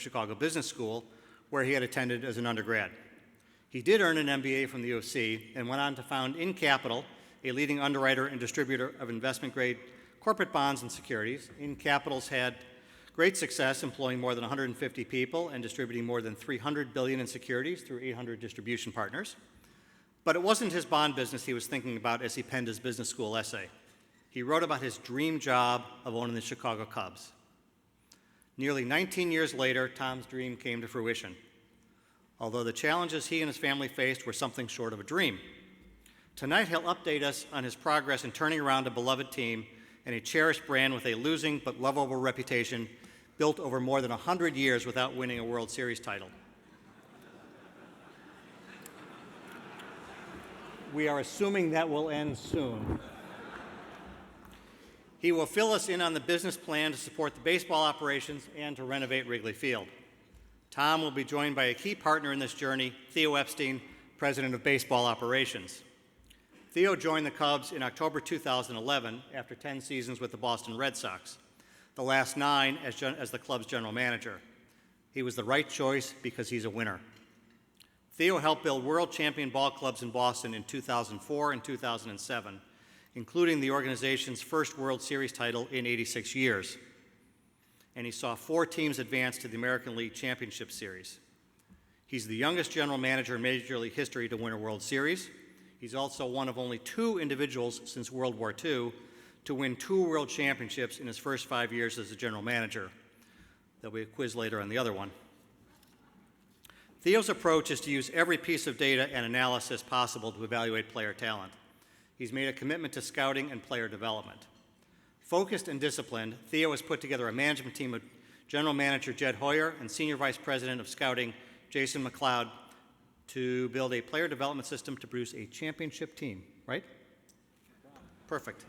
Chicago Business School, where he had attended as an undergrad. He did earn an MBA from the U of C and went on to found In Capital, a leading underwriter and distributor of investment-grade corporate bonds and securities. In Capital's had great success employing more than 150 people and distributing more than $300 billion in securities through 800 distribution partners. But it wasn't his bond business he was thinking about as he penned his business school essay. He wrote about his dream job of owning the Chicago Cubs. Nearly 19 years later, Tom's dream came to fruition, although the challenges he and his family faced were something short of a dream. Tonight, he'll update us on his progress in turning around a beloved team and a cherished brand with a losing but lovable reputation built over more than 100 years without winning a World Series title. We are assuming that will end soon. He will fill us in on the business plan to support the baseball operations and to renovate Wrigley Field. Tom will be joined by a key partner in this journey, Theo Epstein, President of Baseball Operations. Theo joined the Cubs in October 2011 after 10 seasons with the Boston Red Sox, the last 9 as the club's general manager. He was the right choice because he's a winner. Theo helped build world champion ball clubs in Boston in 2004 and 2007, including the organization's first World Series title in 86 years. And he saw 4 teams advance to the American League Championship Series. He's the youngest general manager in Major League history to win a World Series. He's also one of only 2 individuals since World War II to win 2 World Championships in his first 5 years as a general manager. There'll be a quiz later on the other one. Theo's approach is to use every piece of data and analysis possible to evaluate player talent. He's made a commitment to scouting and player development. Focused and disciplined, Theo has put together a management team of General Manager Jed Hoyer and Senior Vice President of Scouting Jason McLeod to build a player development system to produce a championship team, right? Perfect.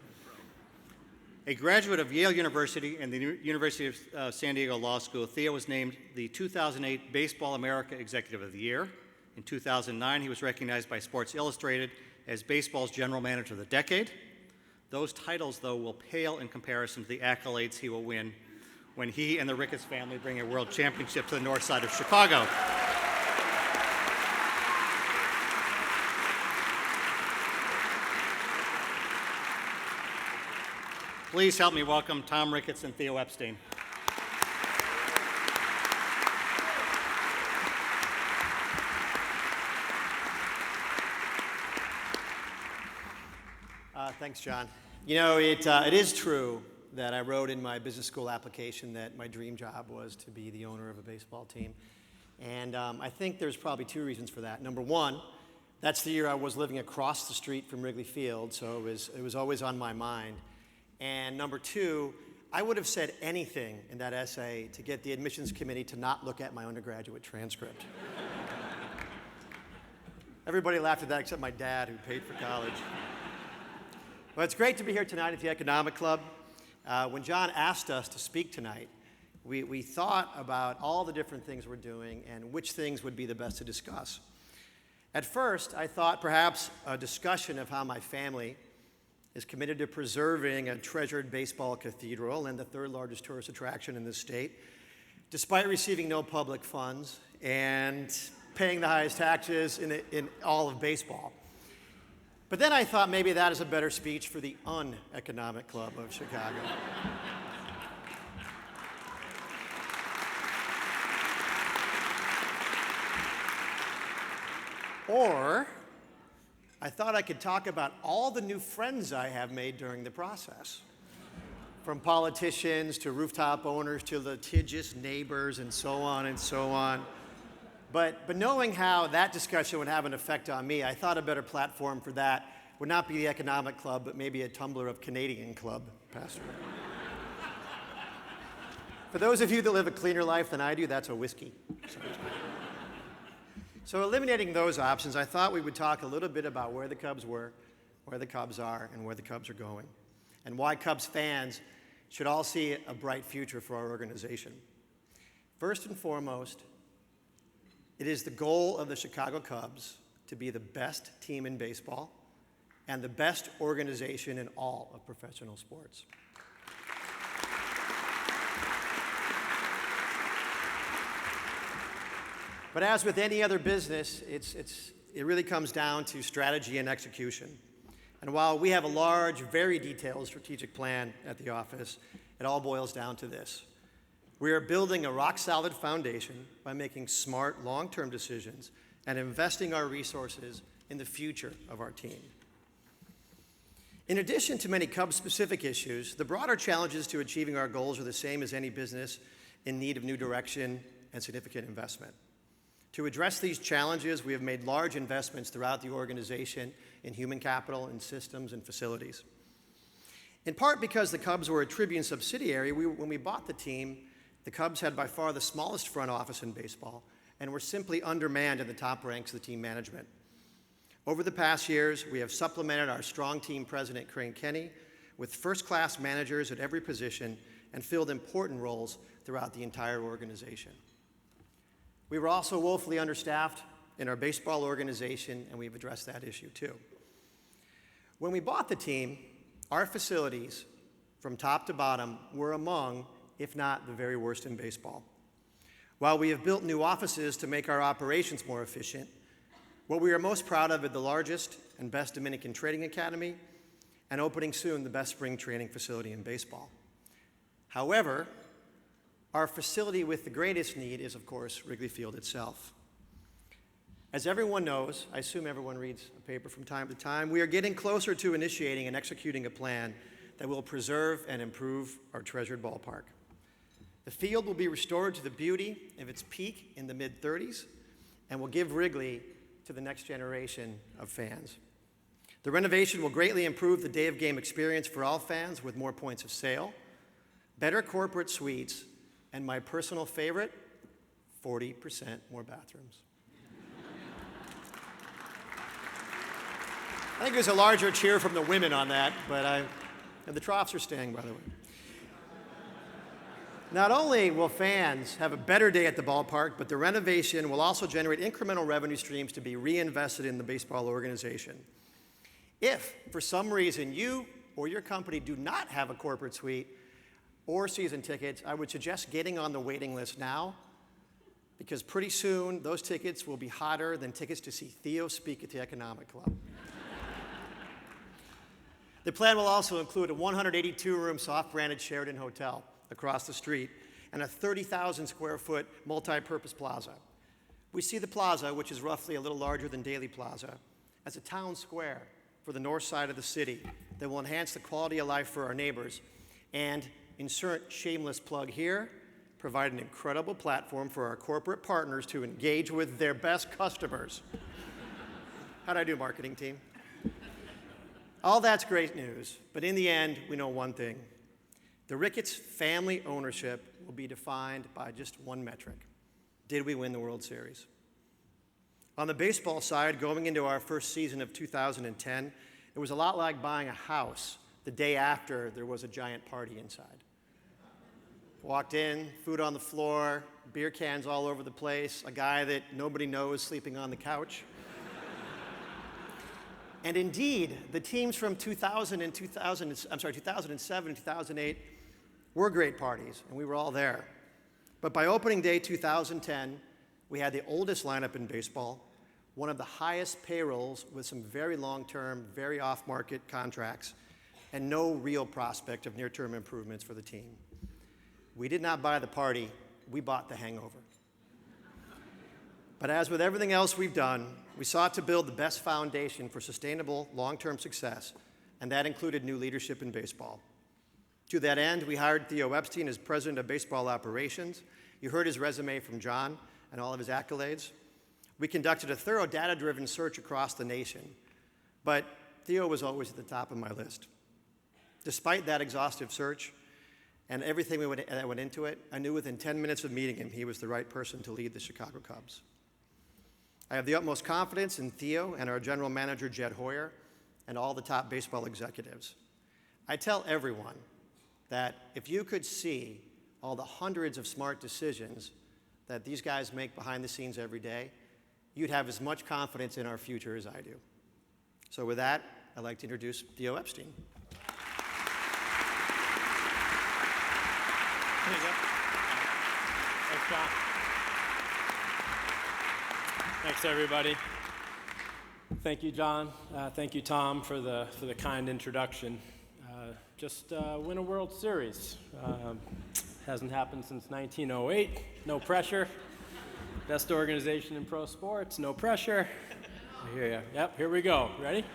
A graduate of Yale University and the University of San Diego Law School, Theo was named the 2008 Baseball America Executive of the Year. In 2009, he was recognized by Sports Illustrated as baseball's General Manager of the Decade. Those titles, though, will pale in comparison to the accolades he will win when he and the Ricketts family bring a world championship to the north side of Chicago. Please help me welcome Tom Ricketts and Theo Epstein. Thanks, John. You know, it is true that I wrote in my business school application that my dream job was to be the owner of a baseball team. And I think there's probably 2 reasons for that. Number one, that's the year I was living across the street from Wrigley Field, so it was always on my mind. And number 2, I would have said anything in that essay to get the admissions committee to not look at my undergraduate transcript. Everybody laughed at that except my dad, who paid for college. Well, it's great to be here tonight at the Economic Club. When John asked us to speak tonight, we thought about all the different things we're doing and which things would be the best to discuss. At first, I thought perhaps a discussion of how my family is committed to preserving a treasured baseball cathedral and the 3rd largest tourist attraction in this state, despite receiving no public funds and paying the highest taxes in all of baseball. But then I thought maybe that is a better speech for the Un-Economic Club of Chicago. Or I thought I could talk about all the new friends I have made during the process, from politicians to rooftop owners to litigious neighbors and so on and so on. But knowing how that discussion would have an effect on me, I thought a better platform for that would not be the Economic Club, but maybe a tumbler of Canadian Club, Pastor. For those of you that live a cleaner life than I do, that's a whiskey. So eliminating those options, I thought we would talk a little bit about where the Cubs were, where the Cubs are, and where the Cubs are going, and why Cubs fans should all see a bright future for our organization. First and foremost, it is the goal of the Chicago Cubs to be the best team in baseball and the best organization in all of professional sports. But as with any other business, it really comes down to strategy and execution. And while we have a large, very detailed strategic plan at the office, it all boils down to this. We are building a rock-solid foundation by making smart, long-term decisions and investing our resources in the future of our team. In addition to many Cubs-specific issues, the broader challenges to achieving our goals are the same as any business in need of new direction and significant investment. To address these challenges, we have made large investments throughout the organization in human capital, in systems, and facilities. In part because the Cubs were a Tribune subsidiary, when we bought the team, the Cubs had by far the smallest front office in baseball and were simply undermanned in the top ranks of the team management. Over the past years, we have supplemented our strong team president, Crane Kenny, with first-class managers at every position and filled important roles throughout the entire organization. We were also woefully understaffed in our baseball organization, and we've addressed that issue too. When we bought the team, our facilities, from top to bottom, were among, if not the very worst in baseball. While we have built new offices to make our operations more efficient, what we are most proud of is the largest and best Dominican Trading Academy, and opening soon the best spring training facility in baseball. However, our facility with the greatest need is, of course, Wrigley Field itself. As everyone knows, I assume everyone reads a paper from time to time, we are getting closer to initiating and executing a plan that will preserve and improve our treasured ballpark. The field will be restored to the beauty of its peak in the mid-30s and will give Wrigley to the next generation of fans. The renovation will greatly improve the day-of-game experience for all fans with more points of sale, better corporate suites, and my personal favorite, 40% more bathrooms. I think there's a larger cheer from the women on that, but and the troughs are staying, by the way. Not only will fans have a better day at the ballpark, but the renovation will also generate incremental revenue streams to be reinvested in the baseball organization. If, for some reason, you or your company do not have a corporate suite or season tickets, I would suggest getting on the waiting list now, because pretty soon those tickets will be hotter than tickets to see Theo speak at the Economic Club. The plan will also include a 182-room soft-branded Sheraton hotel across the street and a 30,000 square foot multi-purpose plaza. We see the plaza, which is roughly a little larger than Daley Plaza, as a town square for the north side of the city that will enhance the quality of life for our neighbors and, insert shameless plug here, provide an incredible platform for our corporate partners to engage with their best customers. How'd I do, marketing team? All that's great news, but in the end, we know one thing. The Ricketts family ownership will be defined by just one metric. Did we win the World Series? On the baseball side, going into our first season of 2010, it was a lot like buying a house the day after there was a giant party inside. Walked in, food on the floor, beer cans all over the place, a guy that nobody knows sleeping on the couch. And indeed, the teams from 2007 and 2008 were great parties, and we were all there. But by opening day 2010, we had the oldest lineup in baseball, one of the highest payrolls with some very long-term, very off-market contracts, and no real prospect of near-term improvements for the team. We did not buy the party, we bought the hangover. But as with everything else we've done, we sought to build the best foundation for sustainable long-term success, and that included new leadership in baseball. To that end, we hired Theo Epstein as president of baseball operations. You heard his resume from John and all of his accolades. We conducted a thorough data-driven search across the nation, but Theo was always at the top of my list. Despite that exhaustive search and everything that went into it, I knew within 10 minutes of meeting him he was the right person to lead the Chicago Cubs. I have the utmost confidence in Theo and our general manager, Jed Hoyer, and all the top baseball executives. I tell everyone that if you could see all the hundreds of smart decisions that these guys make behind the scenes every day, you'd have as much confidence in our future as I do. So with that, I'd like to introduce Theo Epstein. There you go. Thanks, John. Thanks, everybody. Thank you, John. Thank you, Tom, for the kind introduction. Just win a World Series. Hasn't happened since 1908. No pressure. Best organization in pro sports. No pressure. I hear you. Yep. Here we go. Ready?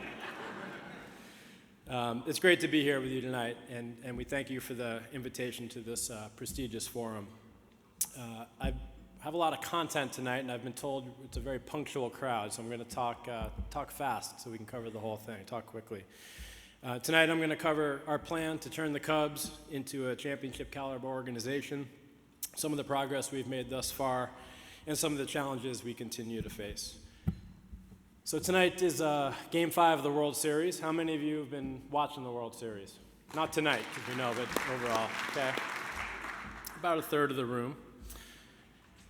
It's great to be here with you tonight, and we thank you for the invitation to this prestigious forum. I have a lot of content tonight, and I've been told it's a very punctual crowd, so I'm going to talk fast so we can cover the whole thing, talk quickly. Tonight I'm going to cover our plan to turn the Cubs into a championship caliber organization, some of the progress we've made thus far, and some of the challenges we continue to face. So tonight is Game 5 of the World Series. How many of you have been watching the World Series? Not tonight, because we know, but overall, okay? About a third of the room.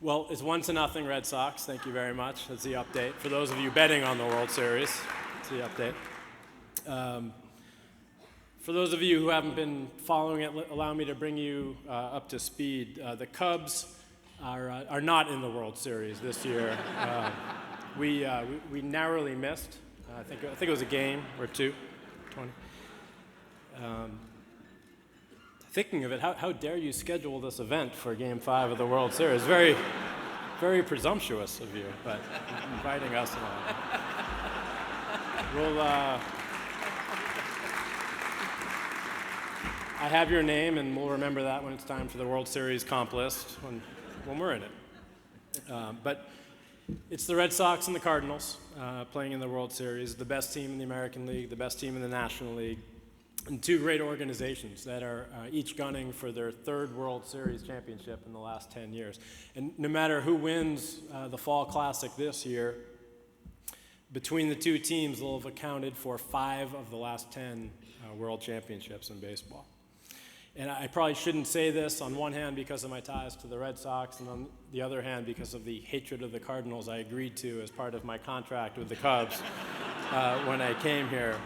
Well, it's 1-0 Red Sox. Thank you very much. That's the update. For those of you betting on the World Series, that's the update. For those of you who haven't been following it, allow me to bring you up to speed. The Cubs are not in the World Series this year. We narrowly missed. I think it was a game or two. 20. Thinking of it, how dare you schedule this event for Game 5 of the World Series? Very, very presumptuous of you, but inviting us along. We'll, I have your name, and we'll remember that when it's time for the World Series comp list, when we're in it. But it's the Red Sox and the Cardinals playing in the World Series, the best team in the American League, the best team in the National League, and two great organizations that are each gunning for their third World Series championship in the last 10 years. And no matter who wins the Fall Classic this year, between the two teams, they'll have accounted for 5 of the last 10 World Championships in baseball. And I probably shouldn't say this on one hand because of my ties to the Red Sox, and on the other hand because of the hatred of the Cardinals I agreed to as part of my contract with the Cubs when I came here.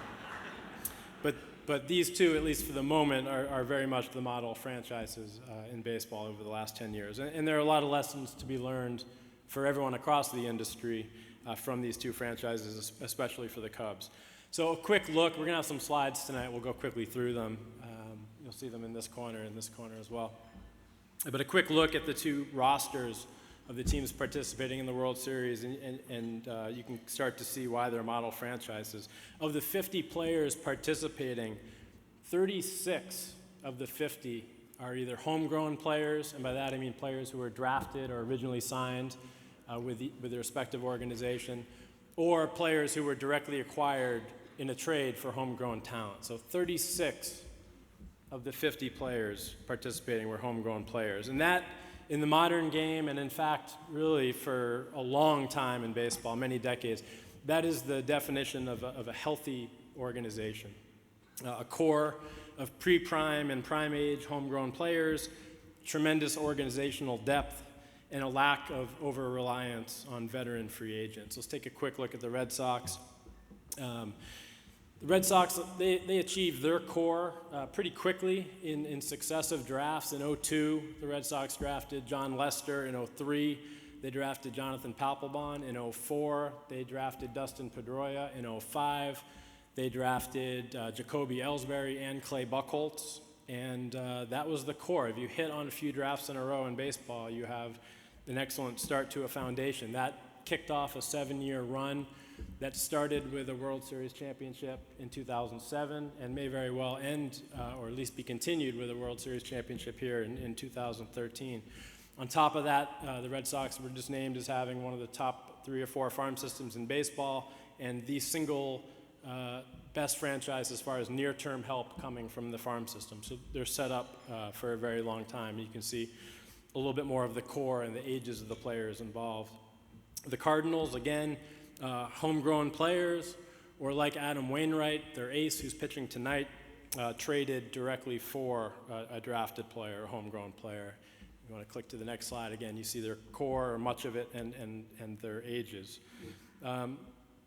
But these two, at least for the moment, are very much the model franchises in baseball over the last 10 years. And there are a lot of lessons to be learned for everyone across the industry from these two franchises, especially for the Cubs. So a quick look. We're going to have some slides tonight. We'll go quickly through them. You'll see them in this corner and this corner as well. But a quick look at the two rosters of the teams participating in the World Series, and you can start to see why they're model franchises. Of the 50 players participating, 36 of the 50 are either homegrown players, and by that I mean players who were drafted or originally signed with their respective organization, or players who were directly acquired in a trade for homegrown talent. So 36 of the 50 players participating were homegrown players. And that, in the modern game, and in fact, really for a long time in baseball, many decades, that is the definition of a healthy organization. A core of pre-prime and prime age homegrown players, tremendous organizational depth, and a lack of over-reliance on veteran free agents. Let's take a quick look at the Red Sox. The Red Sox, they achieved their core pretty quickly in successive drafts. In 2002, the Red Sox drafted John Lester. In 2003, they drafted Jonathan Papelbon. In 2004, they drafted Dustin Pedroia. In 2005, they drafted Jacoby Ellsbury and Clay Buchholz. And that was the core. If you hit on a few drafts in a row in baseball, you have an excellent start to a foundation. That kicked off a 7-year run that started with a World Series championship in 2007 and may very well end, or at least be continued with a World Series championship here in 2013. On top of that, the Red Sox were just named as having one of the top 3 or 4 farm systems in baseball, and the single best franchise as far as near-term help coming from the farm system. So they're set up for a very long time. You can see a little bit more of the core and the ages of the players involved. The Cardinals, again, homegrown players, or like Adam Wainwright, their ace who's pitching tonight, traded directly for a drafted player, a homegrown player. You want to click to the next slide. Again, you see their core, or much of it, and their ages.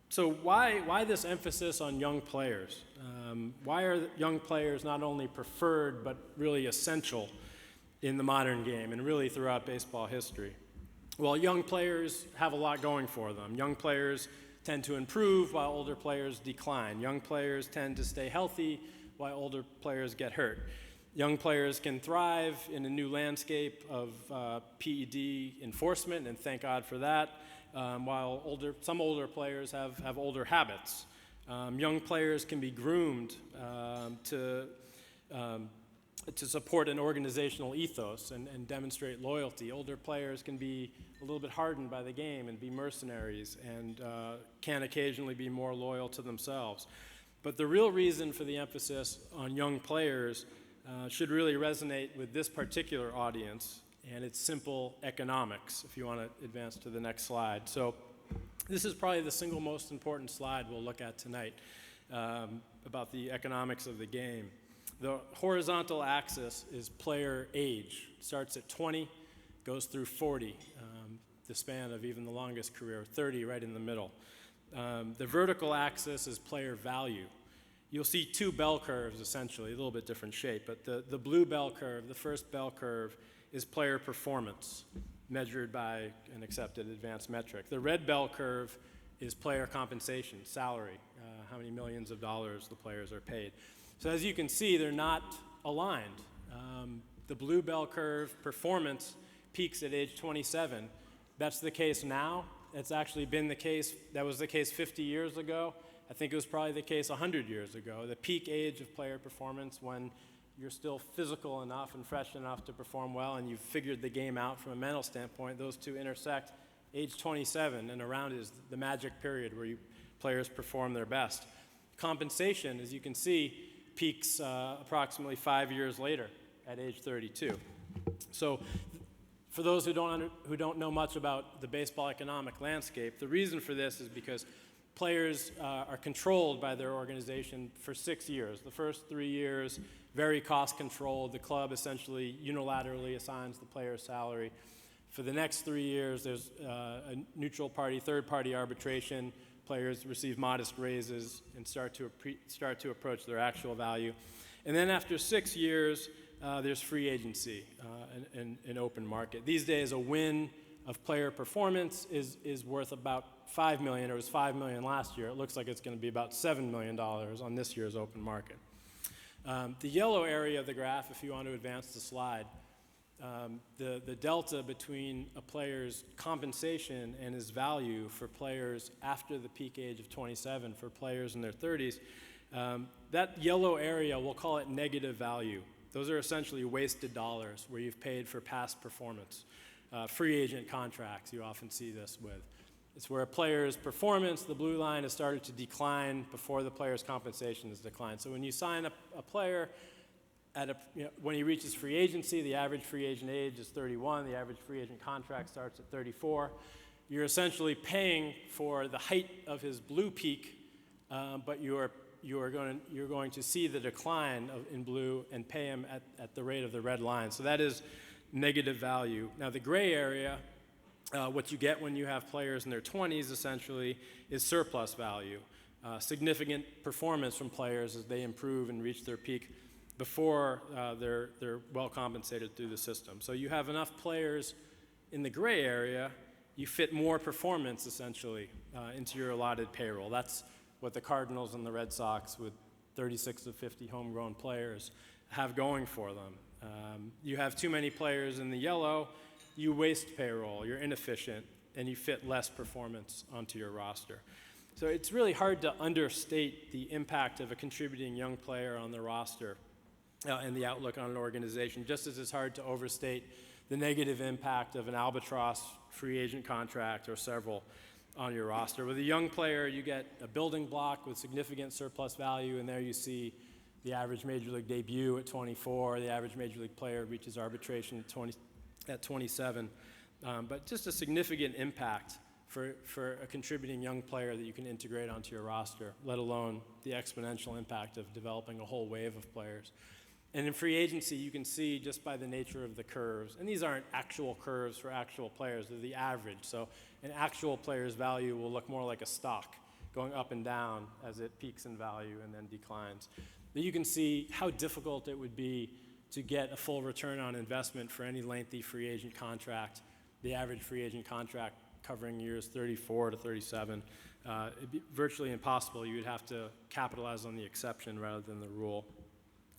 So why this emphasis on young players? Why are young players not only preferred, but really essential in the modern game and really throughout baseball history? Well, young players have a lot going for them. Young players tend to improve while older players decline. Young players tend to stay healthy while older players get hurt. Young players can thrive in a new landscape of PED enforcement, and thank God for that, while some older players have older habits. Young players can be groomed to support an organizational ethos and demonstrate loyalty. Older players can be a little bit hardened by the game and be mercenaries and can occasionally be more loyal to themselves. But the real reason for the emphasis on young players should really resonate with this particular audience, and it's simple economics, if you want to advance to the next slide. So this is probably the single most important slide we'll look at tonight about the economics of the game. The horizontal axis is player age. It starts at 20, goes through 40, the span of even the longest career, 30 right in the middle. The vertical axis is player value. You'll see two bell curves, essentially, a little bit different shape, but the blue bell curve, the first bell curve, is player performance, measured by an accepted advanced metric. The red bell curve is player compensation, salary, how many millions of dollars the players are paid. So as you can see, they're not aligned. The blue bell curve performance peaks at age 27. That's the case now. It's actually been the case, that was the case 50 years ago. I think it was probably the case 100 years ago. The peak age of player performance, when you're still physical enough and fresh enough to perform well and you've figured the game out from a mental standpoint, those two intersect age 27, and around is the magic period where players perform their best. Compensation, as you can see, peaks approximately 5 years later at age 32. So for those who don't know much about the baseball economic landscape, the reason for this is because players are controlled by their organization for 6 years. The first 3 years, very cost controlled. The club essentially unilaterally assigns the player's salary. For the next 3 years, there's a neutral party, third party arbitration. Players receive modest raises and start to approach their actual value. And then after 6 years, there's free agency and open market. These days, a win of player performance is worth about $5 million, or it was $5 million last year. It looks like it's going to be about $7 million on this year's open market. The yellow area of the graph, if you want to advance the slide, the delta between a player's compensation and his value for players after the peak age of 27, for players in their 30s, that yellow area, we'll call it negative value. Those are essentially wasted dollars where you've paid for past performance. Free agent contracts, you often see this with. It's where a player's performance, the blue line, has started to decline before the player's compensation has declined. So when you sign up a player, when he reaches free agency, the average free agent age is 31, the average free agent contract starts at 34. You're essentially paying for the height of his blue peak, but you're going to see the decline in blue and pay him at the rate of the red line. So that is negative value. Now the gray area, what you get when you have players in their 20s essentially is surplus value. Significant performance from players as they improve and reach their peak before they're well compensated through the system. So you have enough players in the gray area, you fit more performance essentially into your allotted payroll. That's what the Cardinals and the Red Sox, with 36 of 50 homegrown players, have going for them. You have too many players in the yellow, you waste payroll, you're inefficient, and you fit less performance onto your roster. So it's really hard to understate the impact of a contributing young player on the roster and the outlook on an organization, just as it's hard to overstate the negative impact of an albatross free agent contract or several on your roster. With a young player, you get a building block with significant surplus value, and there you see the average Major League debut at 24, the average Major League player reaches arbitration at 27. But just a significant impact for a contributing young player that you can integrate onto your roster, let alone the exponential impact of developing a whole wave of players. And in free agency, you can see just by the nature of the curves, and these aren't actual curves for actual players, they're the average. So an actual player's value will look more like a stock, going up and down as it peaks in value and then declines. But you can see how difficult it would be to get a full return on investment for any lengthy free agent contract the average free agent contract covering years 34 to 37. It'd be virtually impossible. You would have to capitalize on the exception rather than the rule.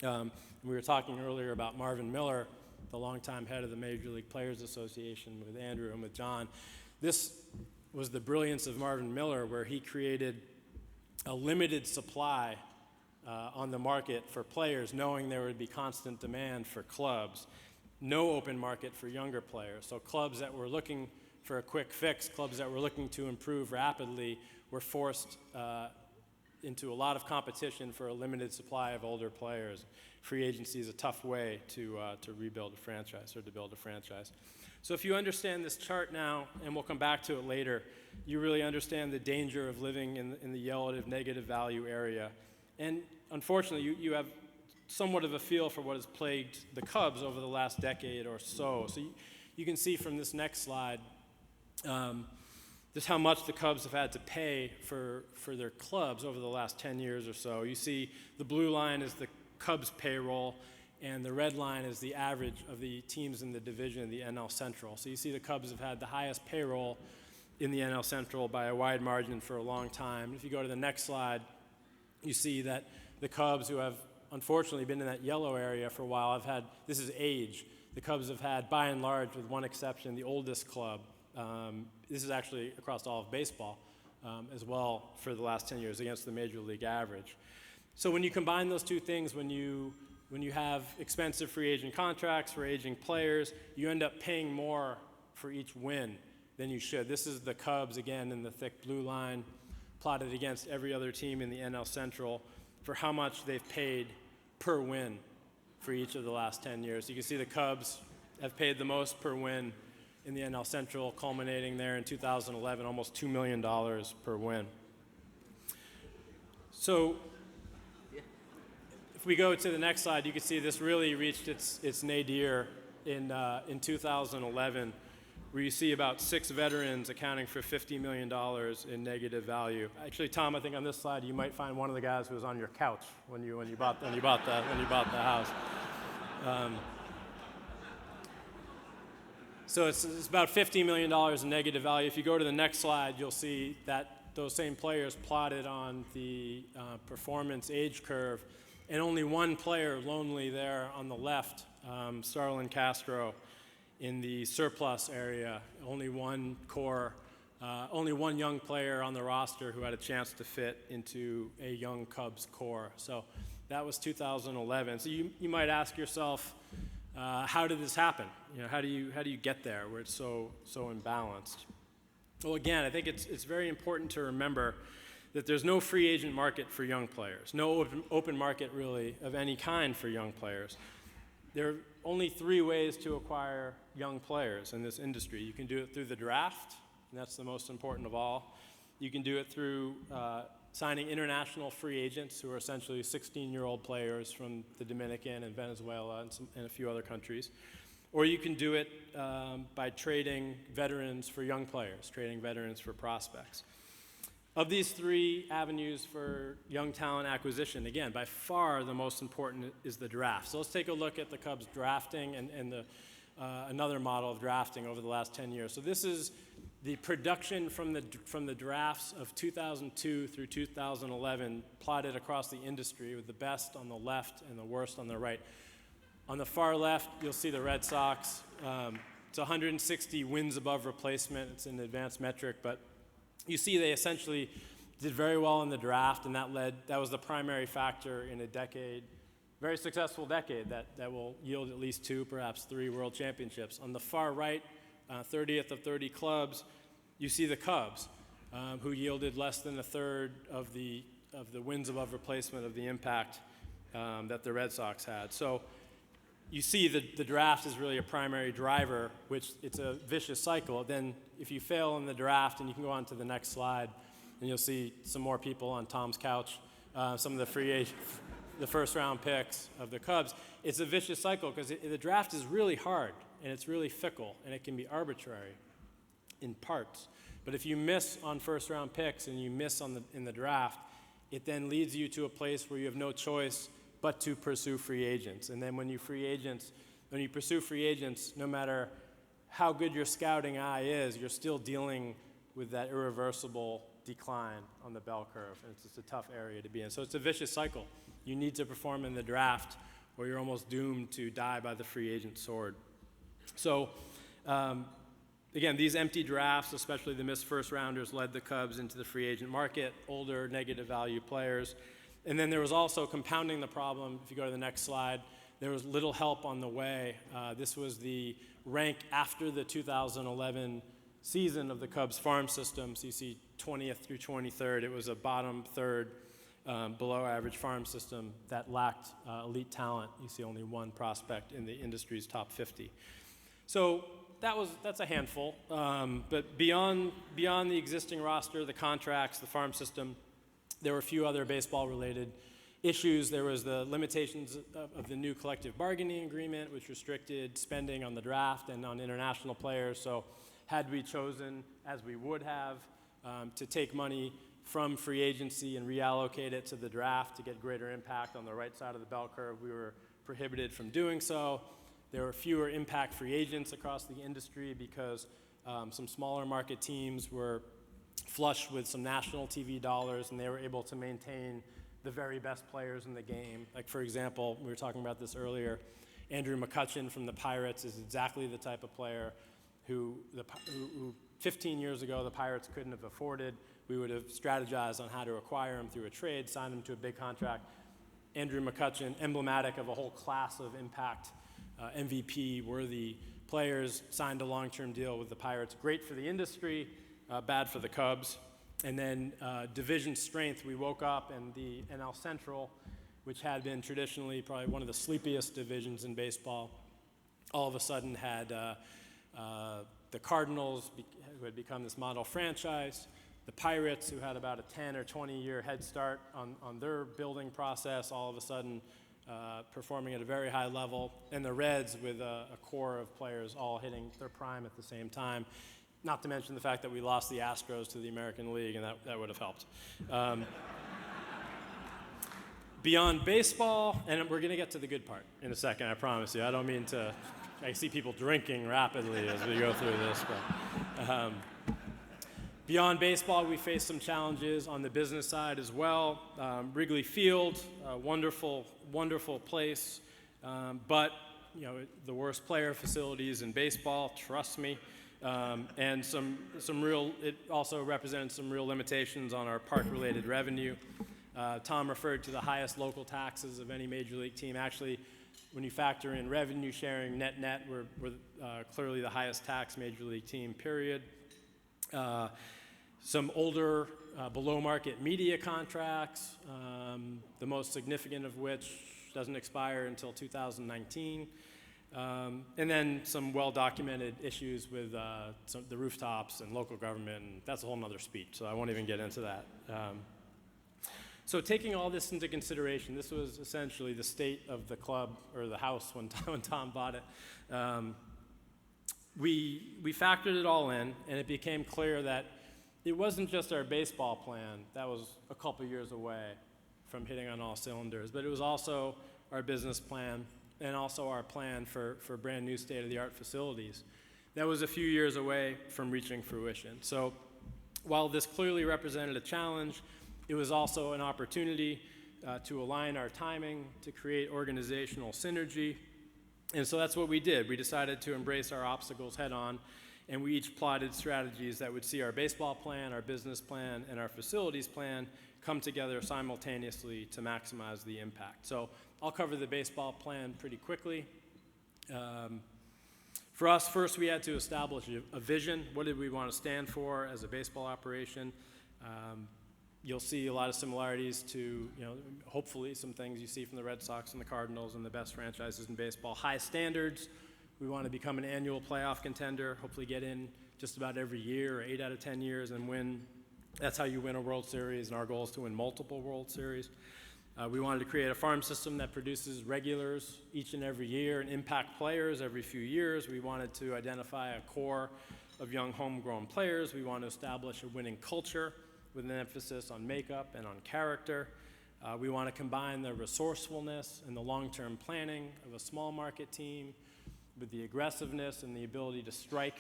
We were talking earlier about Marvin Miller, the longtime head of the Major League Players Association, with Andrew and with John. This was the brilliance of Marvin Miller, where he created a limited supply on the market for players, knowing there would be constant demand for clubs. No open market for younger players. So clubs that were looking for a quick fix, clubs that were looking to improve rapidly, were forced into a lot of competition for a limited supply of older players. Free agency is a tough way to rebuild a franchise or to build a franchise. So if you understand this chart now, and we'll come back to it later, you really understand the danger of living in the relative negative value area. And unfortunately, you have somewhat of a feel for what has plagued the Cubs over the last decade or so. So you can see from this next slide just how much the Cubs have had to pay for their clubs over the last 10 years or so. You see the blue line is the Cubs payroll, and the red line is the average of the teams in the division, the NL Central. So you see the Cubs have had the highest payroll in the NL Central by a wide margin for a long time. If you go to the next slide, you see that the Cubs, who have unfortunately been in that yellow area for a while, have had, this is age, the Cubs have had, by and large, with one exception, the oldest club. This is actually across all of baseball as well for the last 10 years against the Major League average. So when you combine those two things, when you have expensive free agent contracts for aging players, you end up paying more for each win than you should. This is the Cubs, again, in the thick blue line, plotted against every other team in the NL Central for how much they've paid per win for each of the last 10 years. You can see the Cubs have paid the most per win in the NL Central, culminating there in 2011, almost $2 million per win. So if we go to the next slide, you can see this really reached its nadir in 2011, where you see about 6 veterans accounting for $50 million in negative value. Actually, Tom, I think on this slide you might find one of the guys who was on your couch when you bought the house. So it's about $50 million in negative value. If you go to the next slide, you'll see that those same players plotted on the performance age curve, and only one player lonely there on the left, Starlin Castro, in the surplus area. Only one young player on the roster who had a chance to fit into a young Cubs core. So that was 2011. So you might ask yourself, how did this happen? How do you get there where it's so imbalanced? Well, again, I think it's very important to remember that there's no free agent market for young players, no open market really of any kind for young players. There are only 3 ways to acquire young players in this industry. You can do it through the draft, and that's the most important of all. You can do it through signing international free agents who are essentially 16-year-old players from the Dominican and Venezuela and a few other countries. Or you can do it by trading veterans for young players, trading veterans for prospects. Of these 3 avenues for young talent acquisition, again, by far the most important is the draft. So let's take a look at the Cubs drafting and another model of drafting over the last 10 years. So this is the production from the drafts of 2002 through 2011 plotted across the industry, with the best on the left and the worst on the right. On the far left, you'll see the Red Sox. It's 160 wins above replacement. It's an advanced metric, but you see they essentially did very well in the draft, and that was the primary factor in a decade, very successful decade that will yield at least 2, perhaps 3 world championships. On the far right, 30th of 30 clubs, you see the Cubs, who yielded less than a third of the wins above replacement of the impact that the Red Sox had. So you see the draft is really a primary driver, which it's a vicious cycle. Then if you fail in the draft, and you can go on to the next slide, and you'll see some more people on Tom's couch, some of the free agent, the first round picks of the Cubs. It's a vicious cycle because the draft is really hard, and it's really fickle, and it can be arbitrary in parts. But if you miss on first round picks and you miss in the draft, it then leads you to a place where you have no choice but to pursue free agents. And then when you pursue free agents, no matter how good your scouting eye is, you're still dealing with that irreversible decline on the bell curve. And it's just a tough area to be in. So it's a vicious cycle. You need to perform in the draft, or you're almost doomed to die by the free agent sword. So, again, these empty drafts, especially the missed first rounders, led the Cubs into the free agent market, older, negative value players. And then there was also compounding the problem. If you go to the next slide, there was little help on the way. This was the rank after the 2011 season of the Cubs farm system. So you see 20th through 23rd. It was a bottom third, below average farm system that lacked elite talent. You see only one prospect in the industry's top 50. So that's a handful. But beyond the existing roster, the contracts, the farm system, there were a few other baseball-related issues. There was the limitations of the new collective bargaining agreement, which restricted spending on the draft and on international players. So had we chosen, as we would have, to take money from free agency and reallocate it to the draft to get greater impact on the right side of the bell curve, we were prohibited from doing so. There were fewer impact free agents across the industry because some smaller market teams were flush with some national TV dollars, and they were able to maintain the very best players in the game. Like, for example, we were talking about this earlier, Andrew McCutchen from the Pirates is exactly the type of player who 15 years ago the Pirates couldn't have afforded. We would have strategized on how to acquire him through a trade, signed him to a big contract. Andrew McCutchen, emblematic of a whole class of impact MVP-worthy players, signed a long-term deal with the Pirates. Great for the industry, bad for the Cubs. And then division strength, we woke up and the NL Central, which had been traditionally probably one of the sleepiest divisions in baseball, all of a sudden had the Cardinals, who had become this model franchise, the Pirates, who had about a 10 or 20-year head start on their building process, all of a sudden performing at a very high level, and the Reds with a core of players all hitting their prime at the same time. Not to mention the fact that we lost the Astros to the American League, and that would have helped. Beyond baseball, and we're going to get to the good part in a second, I promise you. I don't mean to, I see people drinking rapidly as we go through this, but beyond baseball, we face some challenges on the business side as well. Wrigley Field, a wonderful, wonderful place, but the worst player facilities in baseball, trust me. And it also represented some real limitations on our park-related revenue. Tom referred to the highest local taxes of any major league team. Actually, when you factor in revenue sharing, net, we're clearly the highest tax major league team, period. Some older below-market media contracts, the most significant of which doesn't expire until 2019. And then some well-documented issues with the rooftops and local government, and that's a whole nother speech, so I won't even get into that. So taking all this into consideration, this was essentially the state of the club, or the house when Tom bought it. We factored it all in, and it became clear that it wasn't just our baseball plan that was a couple years away from hitting on all cylinders, but it was also our business plan and also our plan for brand new state-of-the-art facilities. That was a few years away from reaching fruition. So while this clearly represented a challenge, it was also an opportunity to align our timing, to create organizational synergy. And so that's what we did. We decided to embrace our obstacles head on, and we each plotted strategies that would see our baseball plan, our business plan, and our facilities plan come together simultaneously to maximize the impact. So I'll cover the baseball plan pretty quickly. For us, first we had to establish a vision. What did we want to stand for as a baseball operation? You'll see a lot of similarities to, hopefully some things you see from the Red Sox and the Cardinals and the best franchises in baseball. High standards. We want to become an annual playoff contender, hopefully get in just about every year, or 8 out of 10 years, and win. That's how you win a World Series, and our goal is to win multiple World Series. We wanted to create a farm system that produces regulars each and every year and impact players every few years. We wanted to identify a core of young homegrown players. We want to establish a winning culture with an emphasis on makeup and on character. We want to combine the resourcefulness and the long-term planning of a small market team with the aggressiveness and the ability to strike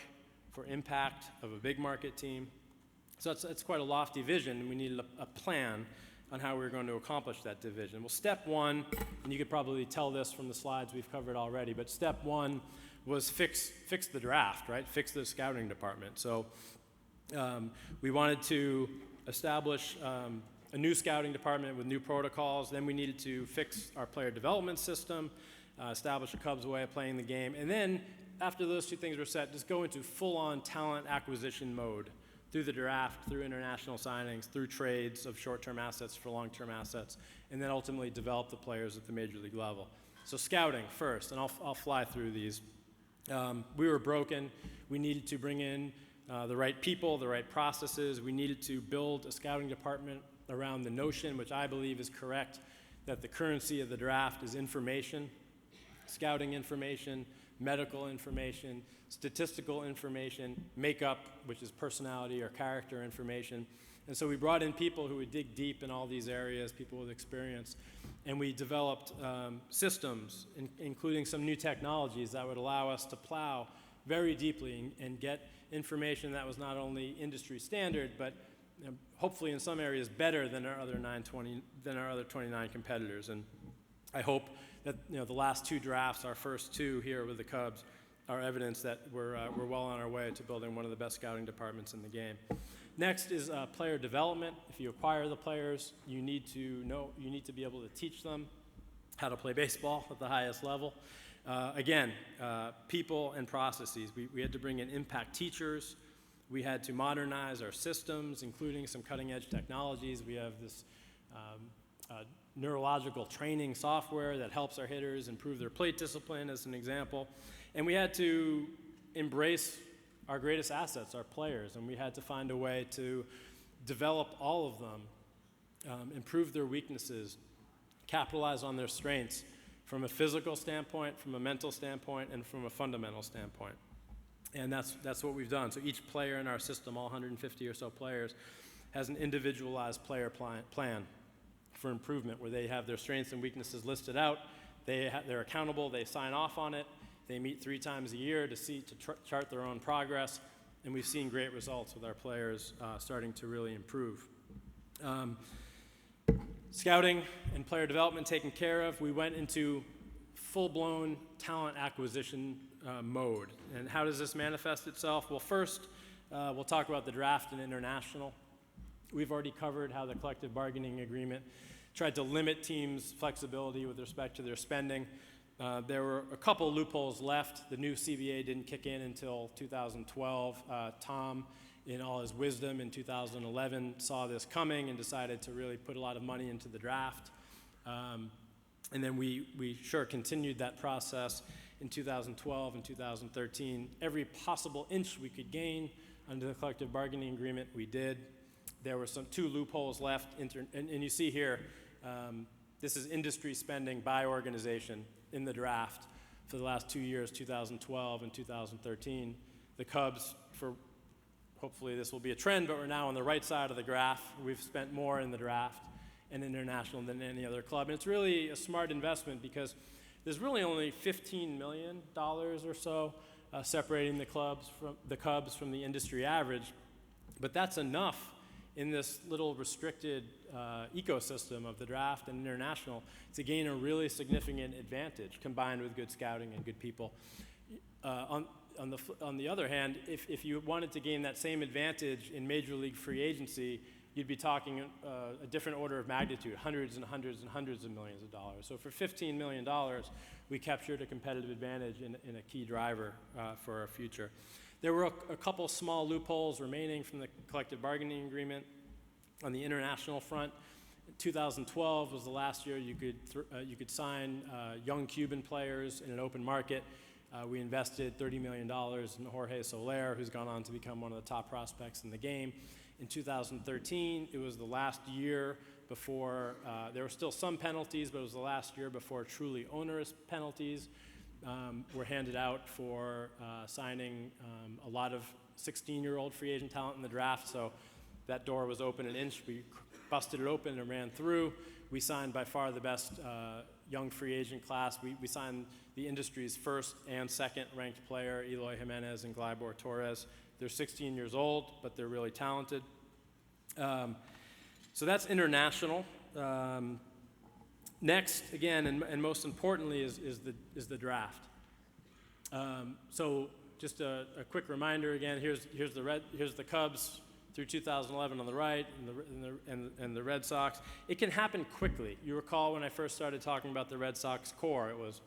for impact of a big market team. So it's quite a lofty vision, and we needed a plan on how we were going to accomplish that division. Well, step one, and you could probably tell this from the slides we've covered already, but step one was fix the draft, right? Fix the scouting department. So we wanted to establish a new scouting department with new protocols. Then we needed to fix our player development system, establish a Cubs way of playing the game. And then after those two things were set, just go into full-on talent acquisition mode through the draft, through international signings, through trades of short-term assets for long-term assets, and then ultimately develop the players at the major league level. So scouting first, and I'll fly through these. We were broken. We needed to bring in the right people, the right processes. We needed to build a scouting department around the notion, which I believe is correct, that the currency of the draft is information, scouting information, medical information, statistical information, makeup, which is personality or character information. And so we brought in people who would dig deep in all these areas, people with experience, and we developed systems, including some new technologies that would allow us to plow very deeply and get information that was not only industry standard, but hopefully in some areas better than our other 29 competitors. And I hope that the last two drafts, our first two here with the Cubs, are evidence that we're well on our way to building one of the best scouting departments in the game. Next is player development. If you acquire the players, you need to be able to teach them how to play baseball at the highest level. Again, people and processes. We had to bring in impact teachers. We had to modernize our systems, including some cutting-edge technologies. We have this neurological training software that helps our hitters improve their plate discipline, as an example. And we had to embrace our greatest assets, our players, and we had to find a way to develop all of them, improve their weaknesses, capitalize on their strengths from a physical standpoint, from a mental standpoint, and from a fundamental standpoint. And that's what we've done. So each player in our system, all 150 or so players, has an individualized player plan for improvement where they have their strengths and weaknesses listed out. They're accountable. They sign off on it. They meet 3 times a year to chart their own progress. And we've seen great results with our players starting to really improve. Scouting and player development taken care of. We went into full-blown talent acquisition mode. And how does this manifest itself? Well, first, we'll talk about the draft and international. We've already covered how the collective bargaining agreement tried to limit teams' flexibility with respect to their spending. There were a couple loopholes left. The new CBA didn't kick in until 2012. Tom, in all his wisdom, in 2011, saw this coming and decided to really put a lot of money into the draft. And then we sure continued that process in 2012 and 2013. Every possible inch we could gain under the collective bargaining agreement, we did. There were 2 loopholes left, and you see here, this is industry spending by organization in the draft for the last 2 years, 2012 and 2013. The Cubs, hopefully this will be a trend, but we're now on the right side of the graph. We've spent more in the draft and international than any other club. And it's really a smart investment because there's really only $15 million or so separating the Cubs from the industry average. But that's enough in this little restricted ecosystem of the draft and international to gain a really significant advantage combined with good scouting and good people. On the other hand, if you wanted to gain that same advantage in major league free agency, you'd be talking a different order of magnitude, hundreds and hundreds and hundreds of millions of dollars. So for $15 million, we captured a competitive advantage in a key driver for our future. There were a couple small loopholes remaining from the collective bargaining agreement on the international front. 2012 was the last year you could sign young Cuban players in an open market. We invested $30 million in Jorge Soler, who's gone on to become one of the top prospects in the game. In 2013, it was the last year before, there were still some penalties, but it was the last year before truly onerous penalties were handed out for signing a lot of 16-year-old free agent talent in the draft. So that door was open an inch. We busted it open and ran through. We signed by far the best young free agent class. We signed the industry's first and second ranked player, Eloy Jimenez and Glybor Torres. They're 16 years old, but they're really talented. So that's international. Next, again, and most importantly, is the draft. So just a quick reminder again. Here's the Cubs through 2011 on the right, and the Red Sox. It can happen quickly. You recall when I first started talking about the Red Sox core, it was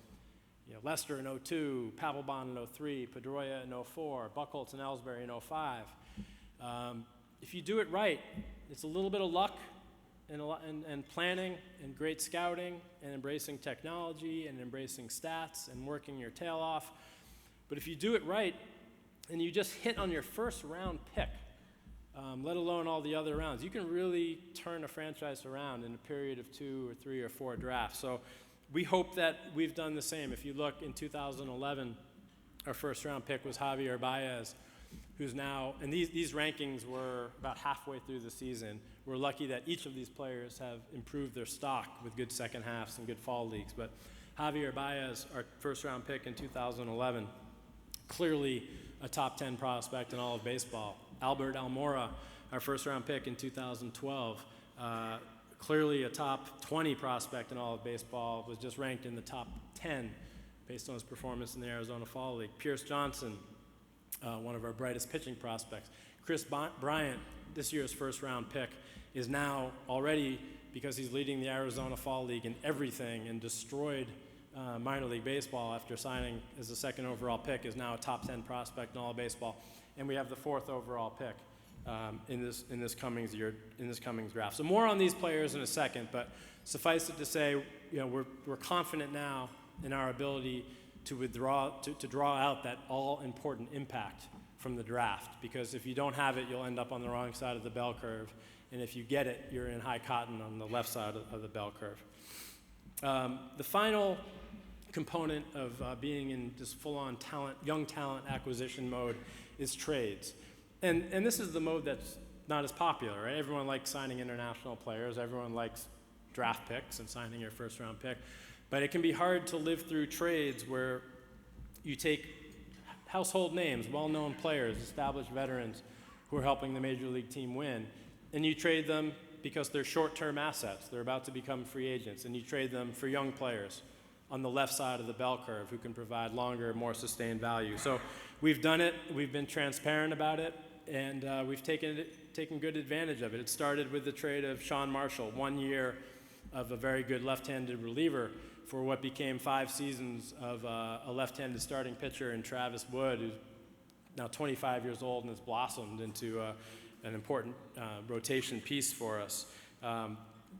Lester in 02, Papelbon in 03, Pedroia in 04, Buchholz and Ellsbury in 05. If you do it right, it's a little bit of luck and planning and great scouting and embracing technology and embracing stats and working your tail off. But if you do it right and you just hit on your first round pick, let alone all the other rounds, you can really turn a franchise around in a period of 2 or 3 or 4 drafts. So we hope that we've done the same. If you look in 2011, our first round pick was Javier Baez, who's now, and these rankings were about halfway through the season. We're lucky that each of these players have improved their stock with good second halves and good fall leagues. But Javier Baez, our first round pick in 2011, clearly a top 10 prospect in all of baseball. Albert Almora, our first round pick in 2012, clearly a top 20 prospect in all of baseball, was just ranked in the top 10 based on his performance in the Arizona Fall League. Pierce Johnson, one of our brightest pitching prospects. Chris Bryant, this year's first round pick, is now already, because he's leading the Arizona Fall League in everything and destroyed minor league baseball after signing as the second overall pick, is now a top 10 prospect in all of baseball. And we have the 4th overall pick in this coming draft. So more on these players in a second, but suffice it to say, we're confident now in our ability to draw out that all-important impact from the draft, because if you don't have it, you'll end up on the wrong side of the bell curve, and if you get it, you're in high cotton on the left side of the bell curve. The final component of being in this full-on young talent acquisition mode is trades. And this is the mode that's not as popular, right? Everyone likes signing international players. Everyone likes draft picks and signing your first-round pick. But it can be hard to live through trades where you take household names, well-known players, established veterans who are helping the major league team win, and you trade them because they're short-term assets. They're about to become free agents, and you trade them for young players on the left side of the bell curve who can provide longer, more sustained value. So we've done it. We've been transparent about it, and we've taken good advantage of it. It started with the trade of Sean Marshall, 1 year of a very good left-handed reliever for what became 5 seasons of a left-handed starting pitcher in Travis Wood, who's now 25 years old and has blossomed into an important rotation piece for us.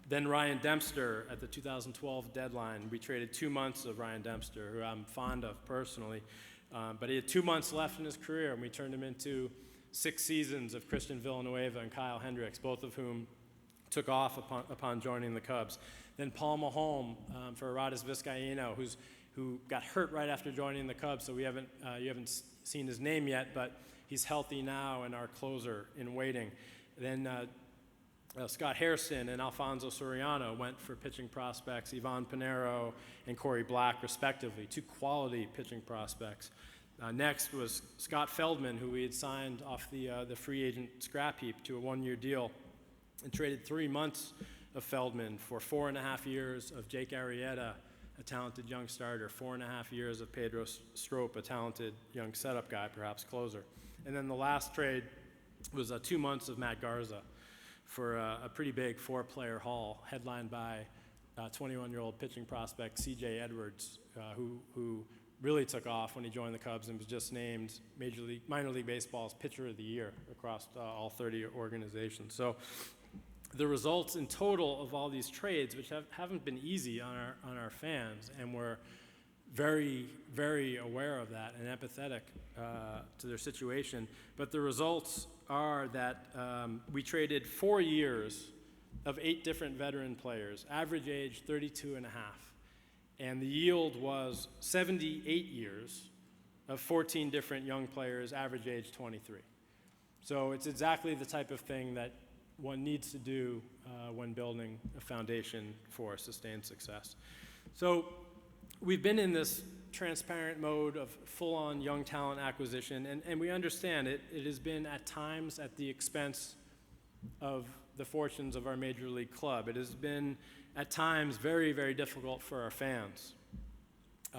Then Ryan Dempster at the 2012 deadline. We traded 2 months of Ryan Dempster, who I'm fond of personally. But he had 2 months left in his career, and we turned him into 6 seasons of Christian Villanueva and Kyle Hendricks, both of whom took off upon joining the Cubs. Then Paul Maholm for Aradis Vizcaíno, who got hurt right after joining the Cubs, so you haven't seen his name yet, but he's healthy now and our closer in waiting. Then Scott Hairston and Alfonso Soriano went for pitching prospects, Ivan Pinero and Corey Black, respectively, 2 quality pitching prospects. Next was Scott Feldman, who we had signed off the free agent scrap heap to a 1-year deal, and traded 3 months of Feldman for 4.5 years of Jake Arrieta, a talented young starter, 4.5 years of Pedro Strop, a talented young setup guy, perhaps closer. And then the last trade was 2 months of Matt Garza for a pretty big 4-player haul, headlined by 21-year-old pitching prospect C.J. Edwards, who really took off when he joined the Cubs and was just named minor league baseball's pitcher of the year across all 30 organizations. So the results in total of all these trades, which haven't been easy on our fans, and we're very, very aware of that and empathetic to their situation, but the results are that we traded 4 years of 8 different veteran players, average age 32 and a half, and the yield was 78 years of 14 different young players, average age 23. So it's exactly the type of thing that one needs to do when building a foundation for sustained success. So we've been in this transparent mode of full-on young talent acquisition, and we understand it. It has been at times at the expense of the fortunes of our major league club. It has been at times very, very difficult for our fans,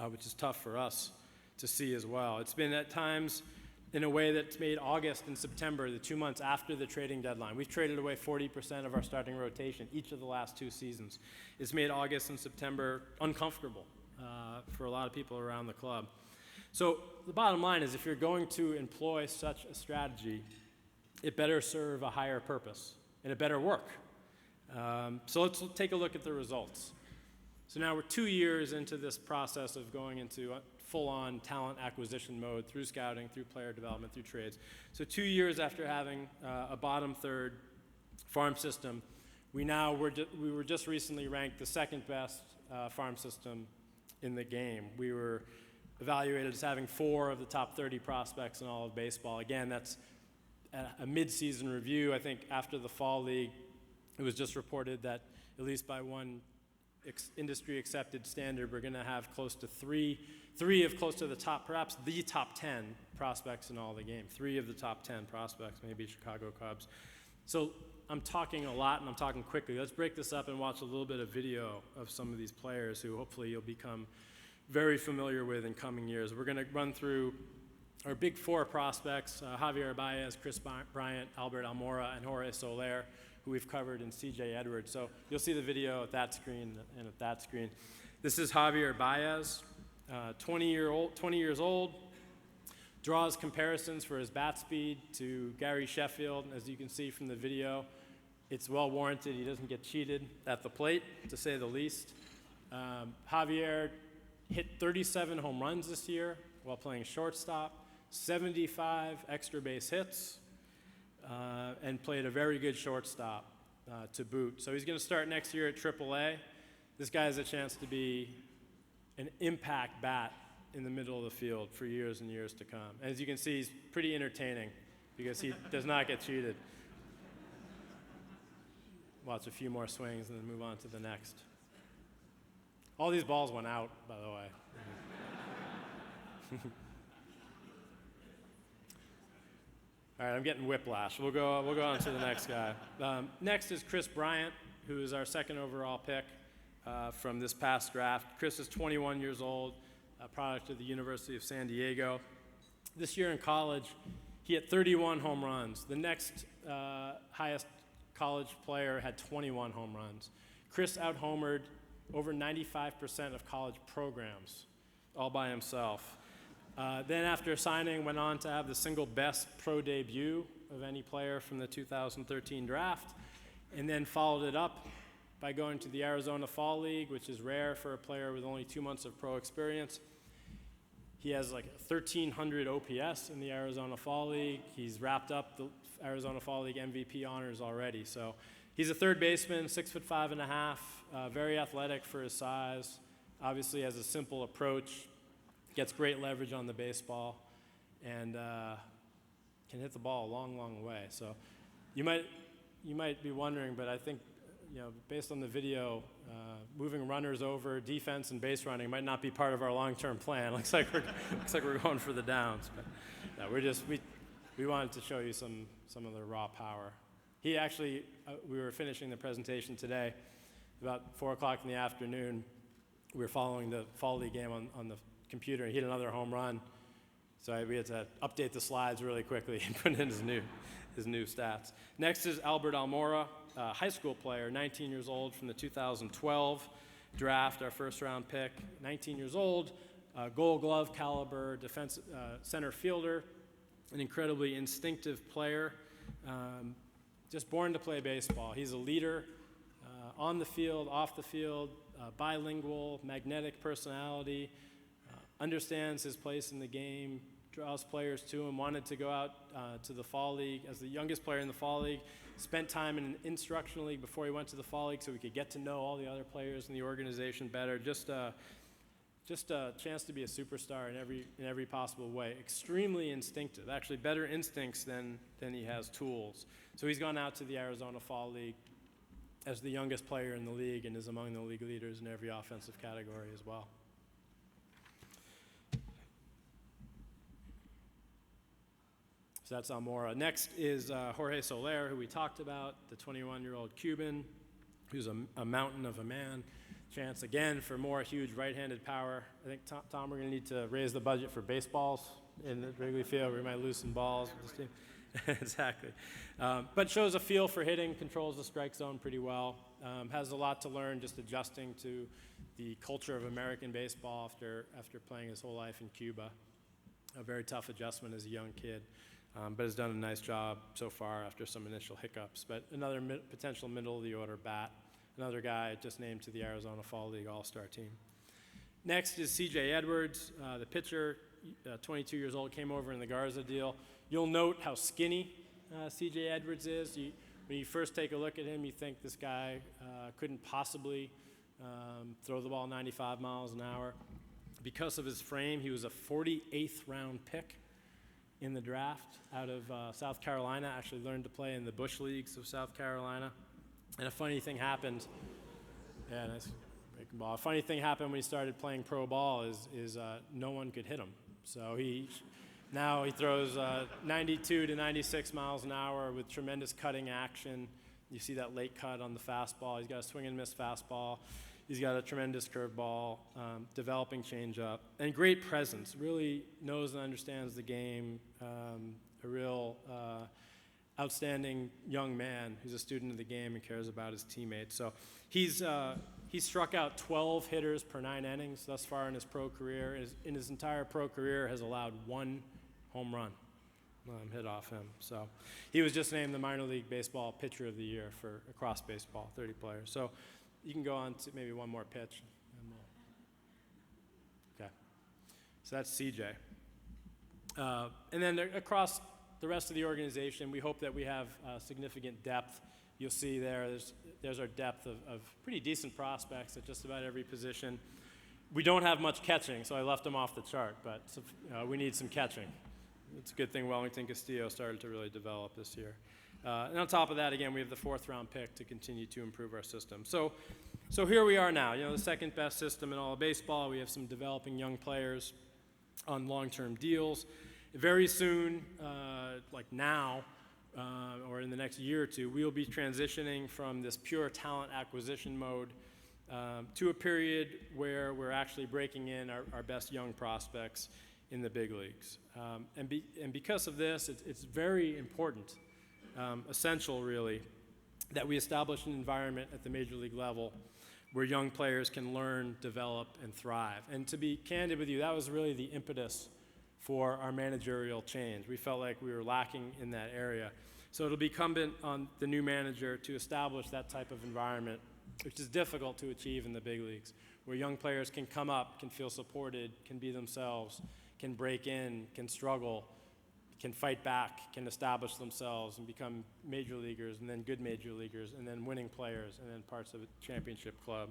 which is tough for us to see as well. It's been at times in a way that's made August and September, the 2 months after the trading deadline. We've traded away 40% of our starting rotation each of the last 2 seasons. It's made August and September uncomfortable for a lot of people around the club. So the bottom line is, if you're going to employ such a strategy, it better serve a higher purpose, and it better work. So let's take a look at the results. So now we're 2 years into this process of going into full-on talent acquisition mode through scouting, through player development, through trades. So 2 years after having a bottom third farm system, we were just recently ranked the second best farm system in the game. We were evaluated as having 4 of the top 30 prospects in all of baseball. Again, that's a mid-season review. I think after the fall league, it was just reported that, at least by one industry-accepted standard, we're going to have close to three of close to the top, perhaps the top 10 prospects in all the game. 3 of the top 10 prospects, maybe Chicago Cubs. So I'm talking a lot and I'm talking quickly. Let's break this up and watch a little bit of video of some of these players who hopefully you'll become very familiar with in coming years. We're going to run through our big 4 prospects, Javier Baez, Chris Bryant, Albert Almora, and Jorge Soler, who we've covered in C.J. Edwards. So you'll see the video at that screen and at that screen. This is Javier Baez, 20 years old, draws comparisons for his bat speed to Gary Sheffield. As you can see from the video, it's well warranted. He doesn't get cheated at the plate, to say the least. Javier hit 37 home runs this year while playing shortstop, 75 extra base hits, and played a very good shortstop to boot. So he's going to start next year at AAA. This guy has a chance to be an impact bat in the middle of the field for years and years to come. And as you can see, he's pretty entertaining because he does not get cheated. Watch a few more swings and then move on to the next. All these balls went out, by the way. All right, I'm getting whiplash. We'll go on to the next guy. Next is Chris Bryant, who is our second overall pick from this past draft. Chris is 21 years old, a product of the University of San Diego. This year in college, he hit 31 home runs. The next highest college player had 21 home runs. Chris out-homered over 95% of college programs, all by himself. Then after signing, went on to have the single best pro debut of any player from the 2013 draft, and then followed it up by going to the Arizona Fall League, which is rare for a player with only 2 months of pro experience. He has like 1,300 OPS in the Arizona Fall League. He's wrapped up the Arizona Fall League MVP honors already. So he's a third baseman, 6'5½", very athletic for his size, obviously has a simple approach, gets great leverage on the baseball, and can hit the ball a long, long way. So you might be wondering, but I think, based on the video, moving runners over, defense and base running might not be part of our long-term plan. Looks like we're going for the downs. But no, we wanted to show you some of the raw power. He actually, we were finishing the presentation today, about 4 o'clock in the afternoon. We were following the Fall League game on the computer, and he hit another home run. So we had to update the slides really quickly and put in his new stats. Next is Albert Almora, a high school player, 19 years old from the 2012 draft, our first round pick. 19 years old, Gold Glove caliber center fielder, an incredibly instinctive player, just born to play baseball. He's a leader on the field, off the field, bilingual, magnetic personality, understands his place in the game, draws players to him, wanted to go out to the Fall League as the youngest player in the Fall League, spent time in an instructional league before he went to the Fall League so we could get to know all the other players in the organization better. Just just a chance to be a superstar in every possible way. Extremely instinctive, actually better instincts than he has tools. So he's gone out to the Arizona Fall League as the youngest player in the league and is among the league leaders in every offensive category as well. So that's Almora. Next is Jorge Soler, who we talked about, the 21-year-old Cuban, who's a mountain of a man. Chance again for more huge right-handed power. I think, Tom, we're going to need to raise the budget for baseballs in the Wrigley Field. We might lose some balls with this team. Exactly. But shows a feel for hitting, controls the strike zone pretty well. Has a lot to learn just adjusting to the culture of American baseball after playing his whole life in Cuba. A very tough adjustment as a young kid. But has done a nice job so far after some initial hiccups. But another potential middle-of-the-order bat, another guy just named to the Arizona Fall League All-Star team. Next is C.J. Edwards, the pitcher, 22 years old, came over in the Garza deal. You'll note how skinny C.J. Edwards is. When you first take a look at him, you think this guy couldn't possibly throw the ball 95 miles an hour. Because of his frame, he was a 48th round pick in the draft out of South Carolina. Actually learned to play in the Bush Leagues of South Carolina. And a funny thing happened. Yeah, nice breaking ball. A funny thing happened when he started playing pro ball is no one could hit him. So now he throws 92 to 96 miles an hour with tremendous cutting action. You see that late cut on the fastball. He's got a swing and miss fastball. He's got a tremendous curveball, developing changeup, and great presence. Really knows and understands the game. A real outstanding young man who's a student of the game and cares about his teammates. So he's struck out 12 hitters per 9 innings thus far in his pro career. In his entire pro career, has allowed 1 home run hit off him. So he was just named the minor league baseball pitcher of the year for across baseball, 30 players. So you can go on to maybe one more pitch. Okay. So that's CJ. And then across the rest of the organization, we hope that we have significant depth. You'll see there's our depth of pretty decent prospects at just about every position. We don't have much catching, so I left them off the chart, but we need some catching. It's a good thing Wellington Castillo started to really develop this year. And on top of that, again, we have the 4th round pick to continue to improve our system. So here we are now, the second best system in all of baseball. We have some developing young players on long-term deals. Very soon, like now, or in the next year or two, we will be transitioning from this pure talent acquisition mode to a period where we're actually breaking in our best young prospects in the big leagues. And because of this, it's very important, essential really, that we establish an environment at the major league level where young players can learn, develop, and thrive. And to be candid with you, that was really the impetus for our managerial change. We felt like we were lacking in that area. So it'll be incumbent on the new manager to establish that type of environment, which is difficult to achieve in the big leagues, where young players can come up, can feel supported, can be themselves, can break in, can struggle, can fight back, can establish themselves and become major leaguers, and then good major leaguers, and then winning players, and then parts of a championship club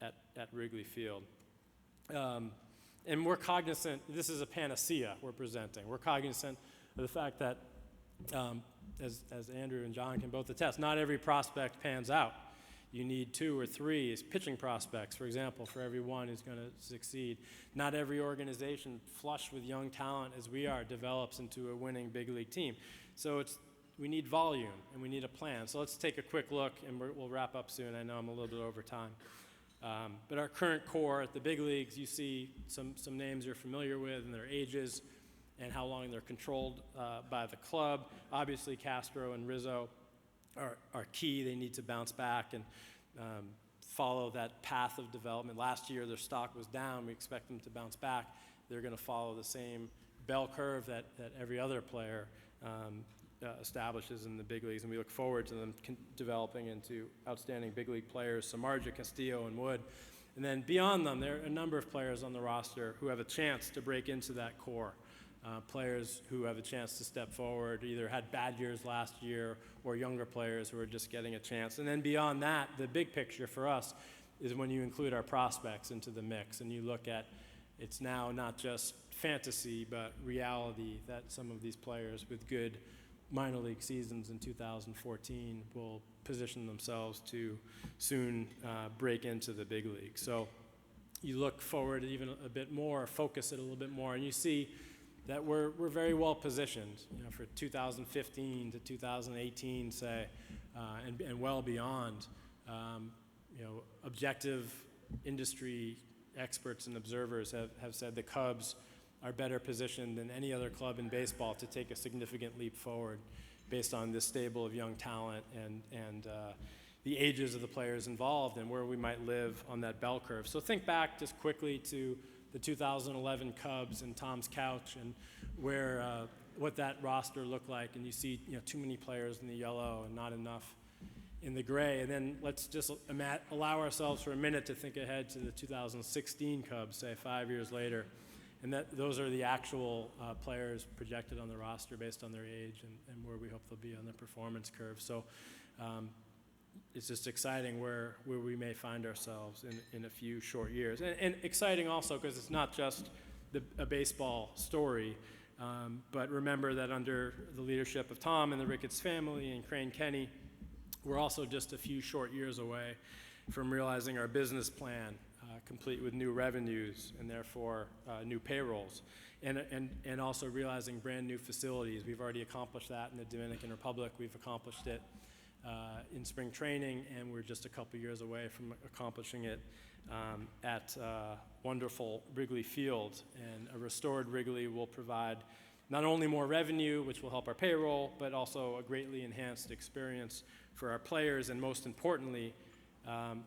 at Wrigley Field. And we're cognizant, this is a panacea we're presenting. We're cognizant of the fact that, as Andrew and John can both attest, not every prospect pans out. You need 2 or 3 pitching prospects, for example, for every one who's going to succeed. Not every organization flush with young talent as we are develops into a winning big league team. So we need volume and we need a plan. So let's take a quick look, and we'll wrap up soon. I know I'm a little bit over time. But our current core at the big leagues, you see some names you're familiar with and their ages and how long they're controlled by the club. Obviously, Castro and Rizzo are key. They need to bounce back and follow that path of development. Last year, their stock was down. We expect them to bounce back. They're going to follow the same bell curve that every other player establishes in the big leagues, and we look forward to them developing into outstanding big league players, Samardzija, Castillo, and Wood. And then beyond them, there are a number of players on the roster who have a chance to break into that core. Players who have a chance to step forward, either had bad years last year or younger players who are just getting a chance. And then beyond that, the big picture for us is when you include our prospects into the mix and you look at it's now not just fantasy but reality that some of these players with good minor league seasons in 2014 will position themselves to soon break into the big league. So you look forward even a bit more, focus it a little bit more, and you see that we're very well positioned, for 2015 to 2018, say, and well beyond. Objective industry experts and observers have said the Cubs are better positioned than any other club in baseball to take a significant leap forward based on this stable of young talent and the ages of the players involved and where we might live on that bell curve. So think back just quickly to the 2011 Cubs and Tom's couch and what that roster looked like, and you see too many players in the yellow and not enough in the gray. And then let's just allow ourselves for a minute to think ahead to the 2016 Cubs, say 5 years later. And those are the actual players projected on the roster based on their age and where we hope they'll be on the performance curve. So it's just exciting where we may find ourselves in a few short years. And exciting also because it's not just a baseball story, but remember that under the leadership of Tom and the Ricketts family and Crane Kenny, we're also just a few short years away from realizing our business plan, complete with new revenues and therefore new payrolls, and also realizing brand new facilities. We've already accomplished that in the Dominican Republic. We've accomplished it in spring training, and we're just a couple years away from accomplishing it at wonderful Wrigley Field. And a restored Wrigley will provide not only more revenue, which will help our payroll, but also a greatly enhanced experience for our players and most importantly,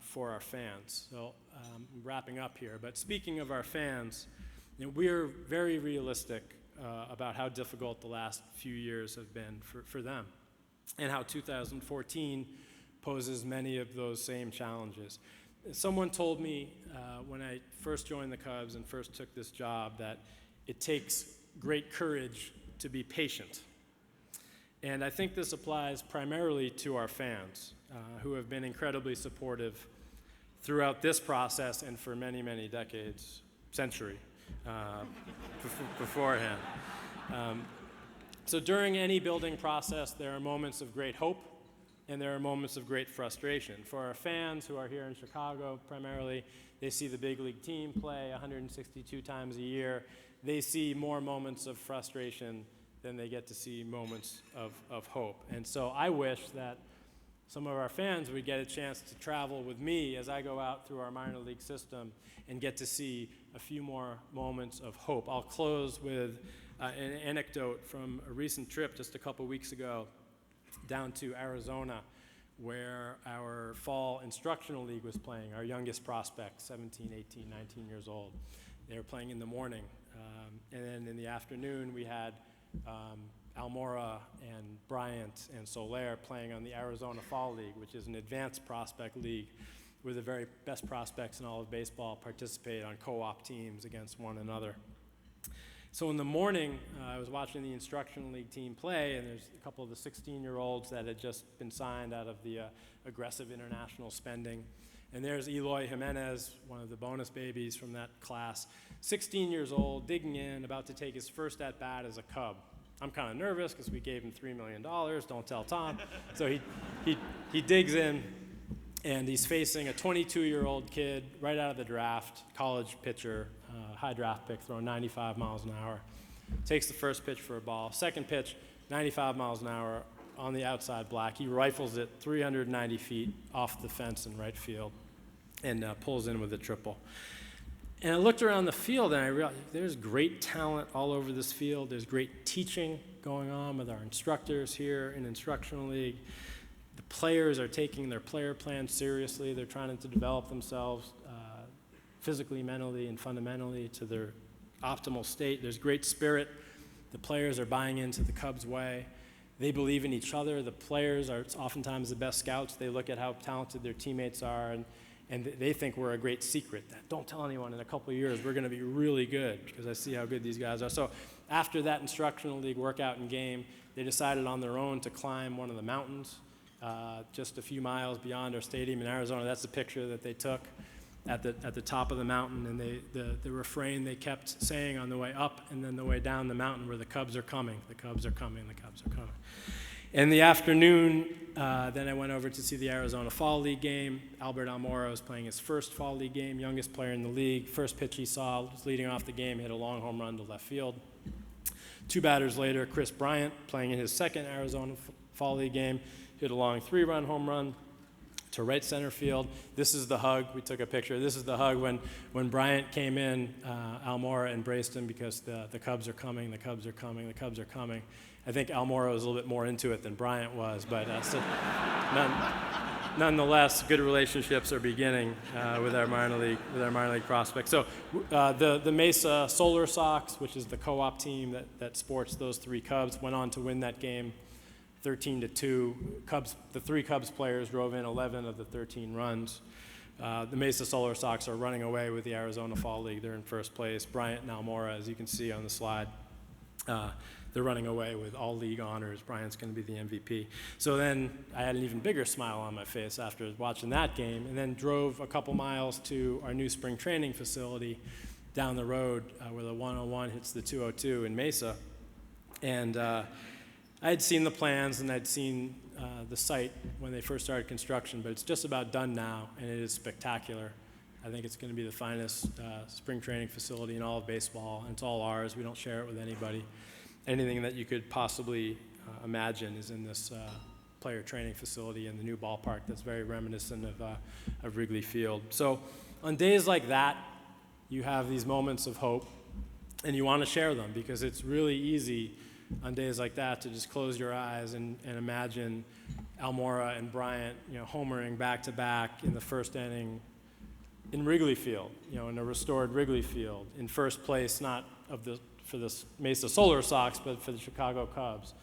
for our fans. So I'm wrapping up here, but speaking of our fans, we're very realistic about how difficult the last few years have been for them and how 2014 poses many of those same challenges. Someone told me when I first joined the Cubs and first took this job that it takes great courage to be patient. And I think this applies primarily to our fans, who have been incredibly supportive throughout this process and for many, many decades, century beforehand. So during any building process, there are moments of great hope and there are moments of great frustration. For our fans who are here in Chicago primarily, they see the big league team play 162 times a year. They see more moments of frustration than they get to see moments of hope. And so I wish that some of our fans would get a chance to travel with me as I go out through our minor league system and get to see a few more moments of hope. I'll close with an anecdote from a recent trip just a couple weeks ago down to Arizona, where our fall instructional league was playing, our youngest prospects, 17, 18, 19 years old. They were playing in the morning. And then in the afternoon, we had Almora and Bryant and Soler playing on the Arizona Fall League, which is an advanced prospect league where the very best prospects in all of baseball participate on co-op teams against one another. So in the morning, I was watching the instructional league team play, and there's a couple of the 16-year-olds that had just been signed out of the aggressive international spending. And there's Eloy Jimenez, one of the bonus babies from that class, 16 years old, digging in, about to take his first at-bat as a Cub. I'm kind of nervous because we gave him $3 million, don't tell Tom. So he digs in, and he's facing a 22-year-old kid right out of the draft, college pitcher, high draft pick, throwing 95 miles an hour. Takes the first pitch for a ball. Second pitch, 95 miles an hour on the outside black. He rifles it 390 feet off the fence in right field and pulls in with a triple. And I looked around the field and I realized there's great talent all over this field. There's great teaching going on with our instructors here in Instructional League. The players are taking their player plan seriously. They're trying to develop themselves physically, mentally, and fundamentally to their optimal state. There's great spirit. The players are buying into the Cubs' way. They believe in each other. The players are oftentimes the best scouts. They look at how talented their teammates are, and they think we're a great secret. That don't tell anyone. In a couple of years, we're going to be really good because I see how good these guys are. So after that instructional league workout and game, they decided on their own to climb one of the mountains just a few miles beyond our stadium in Arizona. That's the picture that they took at the top of the mountain, and the refrain they kept saying on the way up and then the way down the mountain were, "The Cubs are coming, the Cubs are coming, the Cubs are coming." In the afternoon, then I went over to see the Arizona Fall League game. Albert Almora was playing his first Fall League game, youngest player in the league. First pitch he saw was leading off the game, hit a long home run to left field. 2 batters later, Chris Bryant, playing in his second Arizona Fall League game, hit a long 3-run home run to right center field. This is the hug. We took a picture. This is the hug when Bryant came in. Almora embraced him because the Cubs are coming, the Cubs are coming, the Cubs are coming. I think Almora was a little bit more into it than Bryant was, but nonetheless, good relationships are beginning with our minor league prospects. So the Mesa Solar Sox, which is the co-op team that sports those 3 Cubs, went on to win that game 13-2. The 3 Cubs players drove in 11 of the 13 runs. The Mesa Solar Sox are running away with the Arizona Fall League. They're in first place. Bryant and Almora, as you can see on the slide, they're running away with all league honors. Bryant's going to be the MVP. So then I had an even bigger smile on my face after watching that game, and then drove a couple miles to our new spring training facility down the road where the 101 hits the 202 in Mesa. And I had seen the plans and I'd seen the site when they first started construction, but it's just about done now, and it is spectacular. I think it's going to be the finest spring training facility in all of baseball, and it's all ours. We don't share it with anybody. Anything that you could possibly imagine is in this player training facility and the new ballpark that's very reminiscent of Wrigley Field. So on days like that, you have these moments of hope, and you want to share them because it's really easy on days like that to just close your eyes and imagine Almora and Bryant, homering back-to-back in the first inning in Wrigley Field, in a restored Wrigley Field, in first place, not for the Mesa Solar Sox, but for the Chicago Cubs,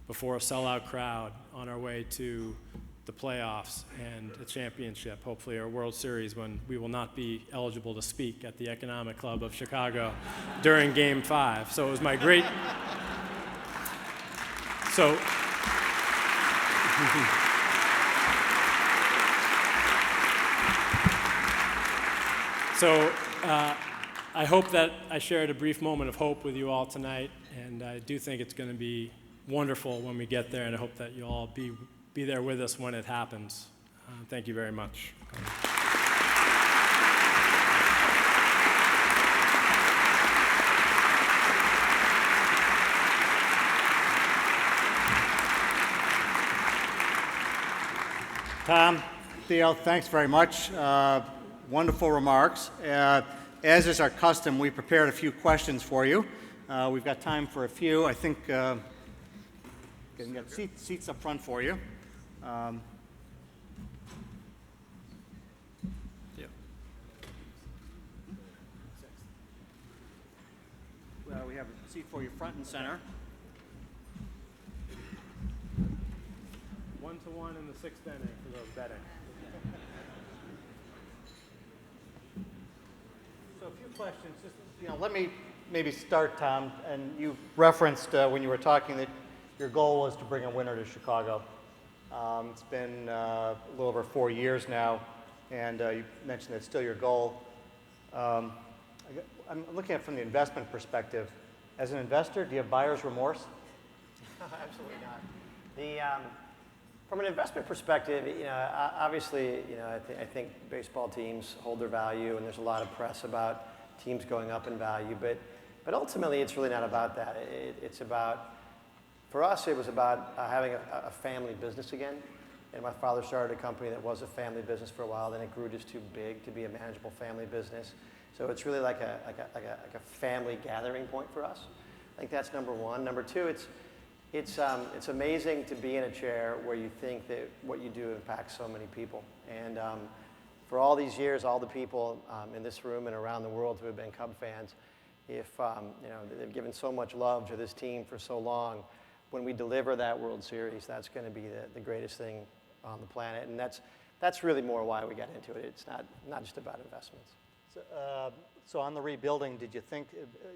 before a sellout crowd on our way to the playoffs and a championship, hopefully our World Series, when we will not be eligible to speak at the Economic Club of Chicago during Game 5. So it was my great... So... So I hope that I shared a brief moment of hope with you all tonight, and I do think it's going to be wonderful when we get there, and I hope that you'll all be there with us when it happens. Thank you very much. Tom, Theo, thanks very much. Wonderful remarks. As is our custom, we prepared a few questions for you. We've got time for a few. I think we've got seats up front for you. Yeah. We have a seat for you front and center. 1-1 in the 6th inning for those betting. So a few questions. Just, let me maybe start, Tom. And you referenced when you were talking that your goal was to bring a winner to Chicago. It's been a little over 4 years now, and you mentioned that's still your goal. I'm looking at it from the investment perspective. As an investor, do you have buyer's remorse? Absolutely not. From an investment perspective, obviously, I think baseball teams hold their value, and there's a lot of press about teams going up in value. But ultimately, it's really not about that. It's about, for us, it was about having a family business again. And my father started a company that was a family business for a while. Then it grew just too big to be a manageable family business. So it's really like a family gathering point for us. I think that's number one. Number two, it's amazing to be in a chair where you think that what you do impacts so many people. And for all these years, all the people in this room and around the world who have been Cub fans, if they've given so much love to this team for so long, when we deliver that World Series, that's going to be the greatest thing on the planet. And that's really more why we got into it. It's not just about investments. So on the rebuilding, did you think,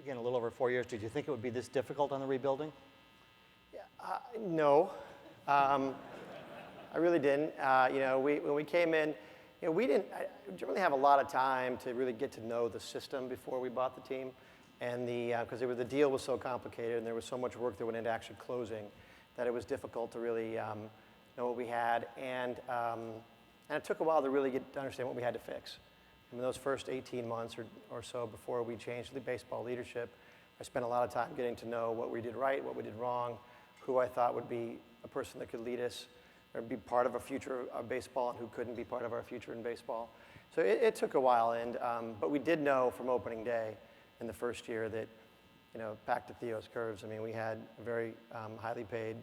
again, a little over 4 years, did you think it would be this difficult on the rebuilding? No. I I really didn't. When we came in, we didn't really have a lot of time to really get to know the system before we bought the team, and because the deal was so complicated and there was so much work that went into actually closing, that it was difficult to really know what we had, and it took a while to really get to understand what we had to fix. I mean, those first 18 months or so before we changed the baseball leadership, I spent a lot of time getting to know what we did right, what we did wrong, who I thought would be a person that could lead us or be part of a future of baseball and who couldn't be part of our future in baseball. So it took a while, but we did know from opening day in the first year that, back to Theo's curves, I mean, we had a very highly paid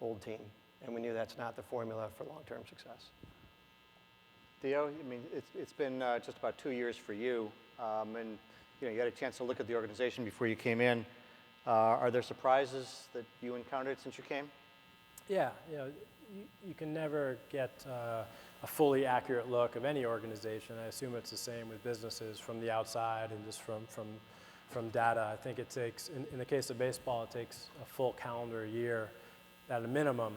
old team, and we knew that's not the formula for long-term success. Theo, I mean, it's been just about 2 years for you, and you had a chance to look at the organization before you came in. Are there surprises that you encountered since you came? Yeah, you can never get a fully accurate look of any organization. I assume it's the same with businesses from the outside and just from data. I think it takes, in the case of baseball, it takes a full calendar year at a minimum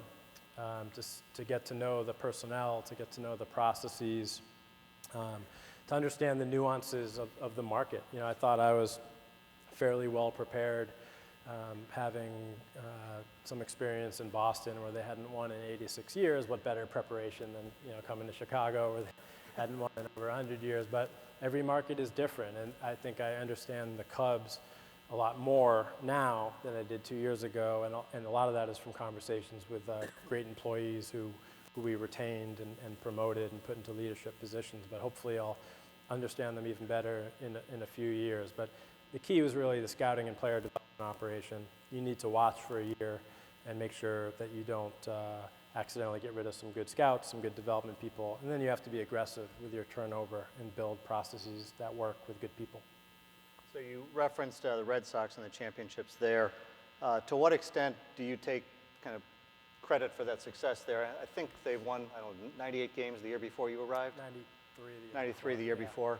just to get to know the personnel, to get to know the processes, to understand the nuances of the market. I thought I was fairly well prepared, having some experience in Boston where they hadn't won in 86 years. What better preparation than coming to Chicago where they hadn't won in over 100 years. But every market is different, and I think I understand the Cubs a lot more now than I did 2 years ago, and a lot of that is from conversations with great employees who we retained and promoted and put into leadership positions. But hopefully I'll understand them even better in a few years. But the key was really the scouting and player development operation. You need to watch for a year and make sure that you don't accidentally get rid of some good scouts, some good development people, and then you have to be aggressive with your turnover and build processes that work with good people. So you referenced the Red Sox and the championships there. To what extent do you take kind of credit for that success there? I think they won, 98 games the year before you arrived? 93 the year before.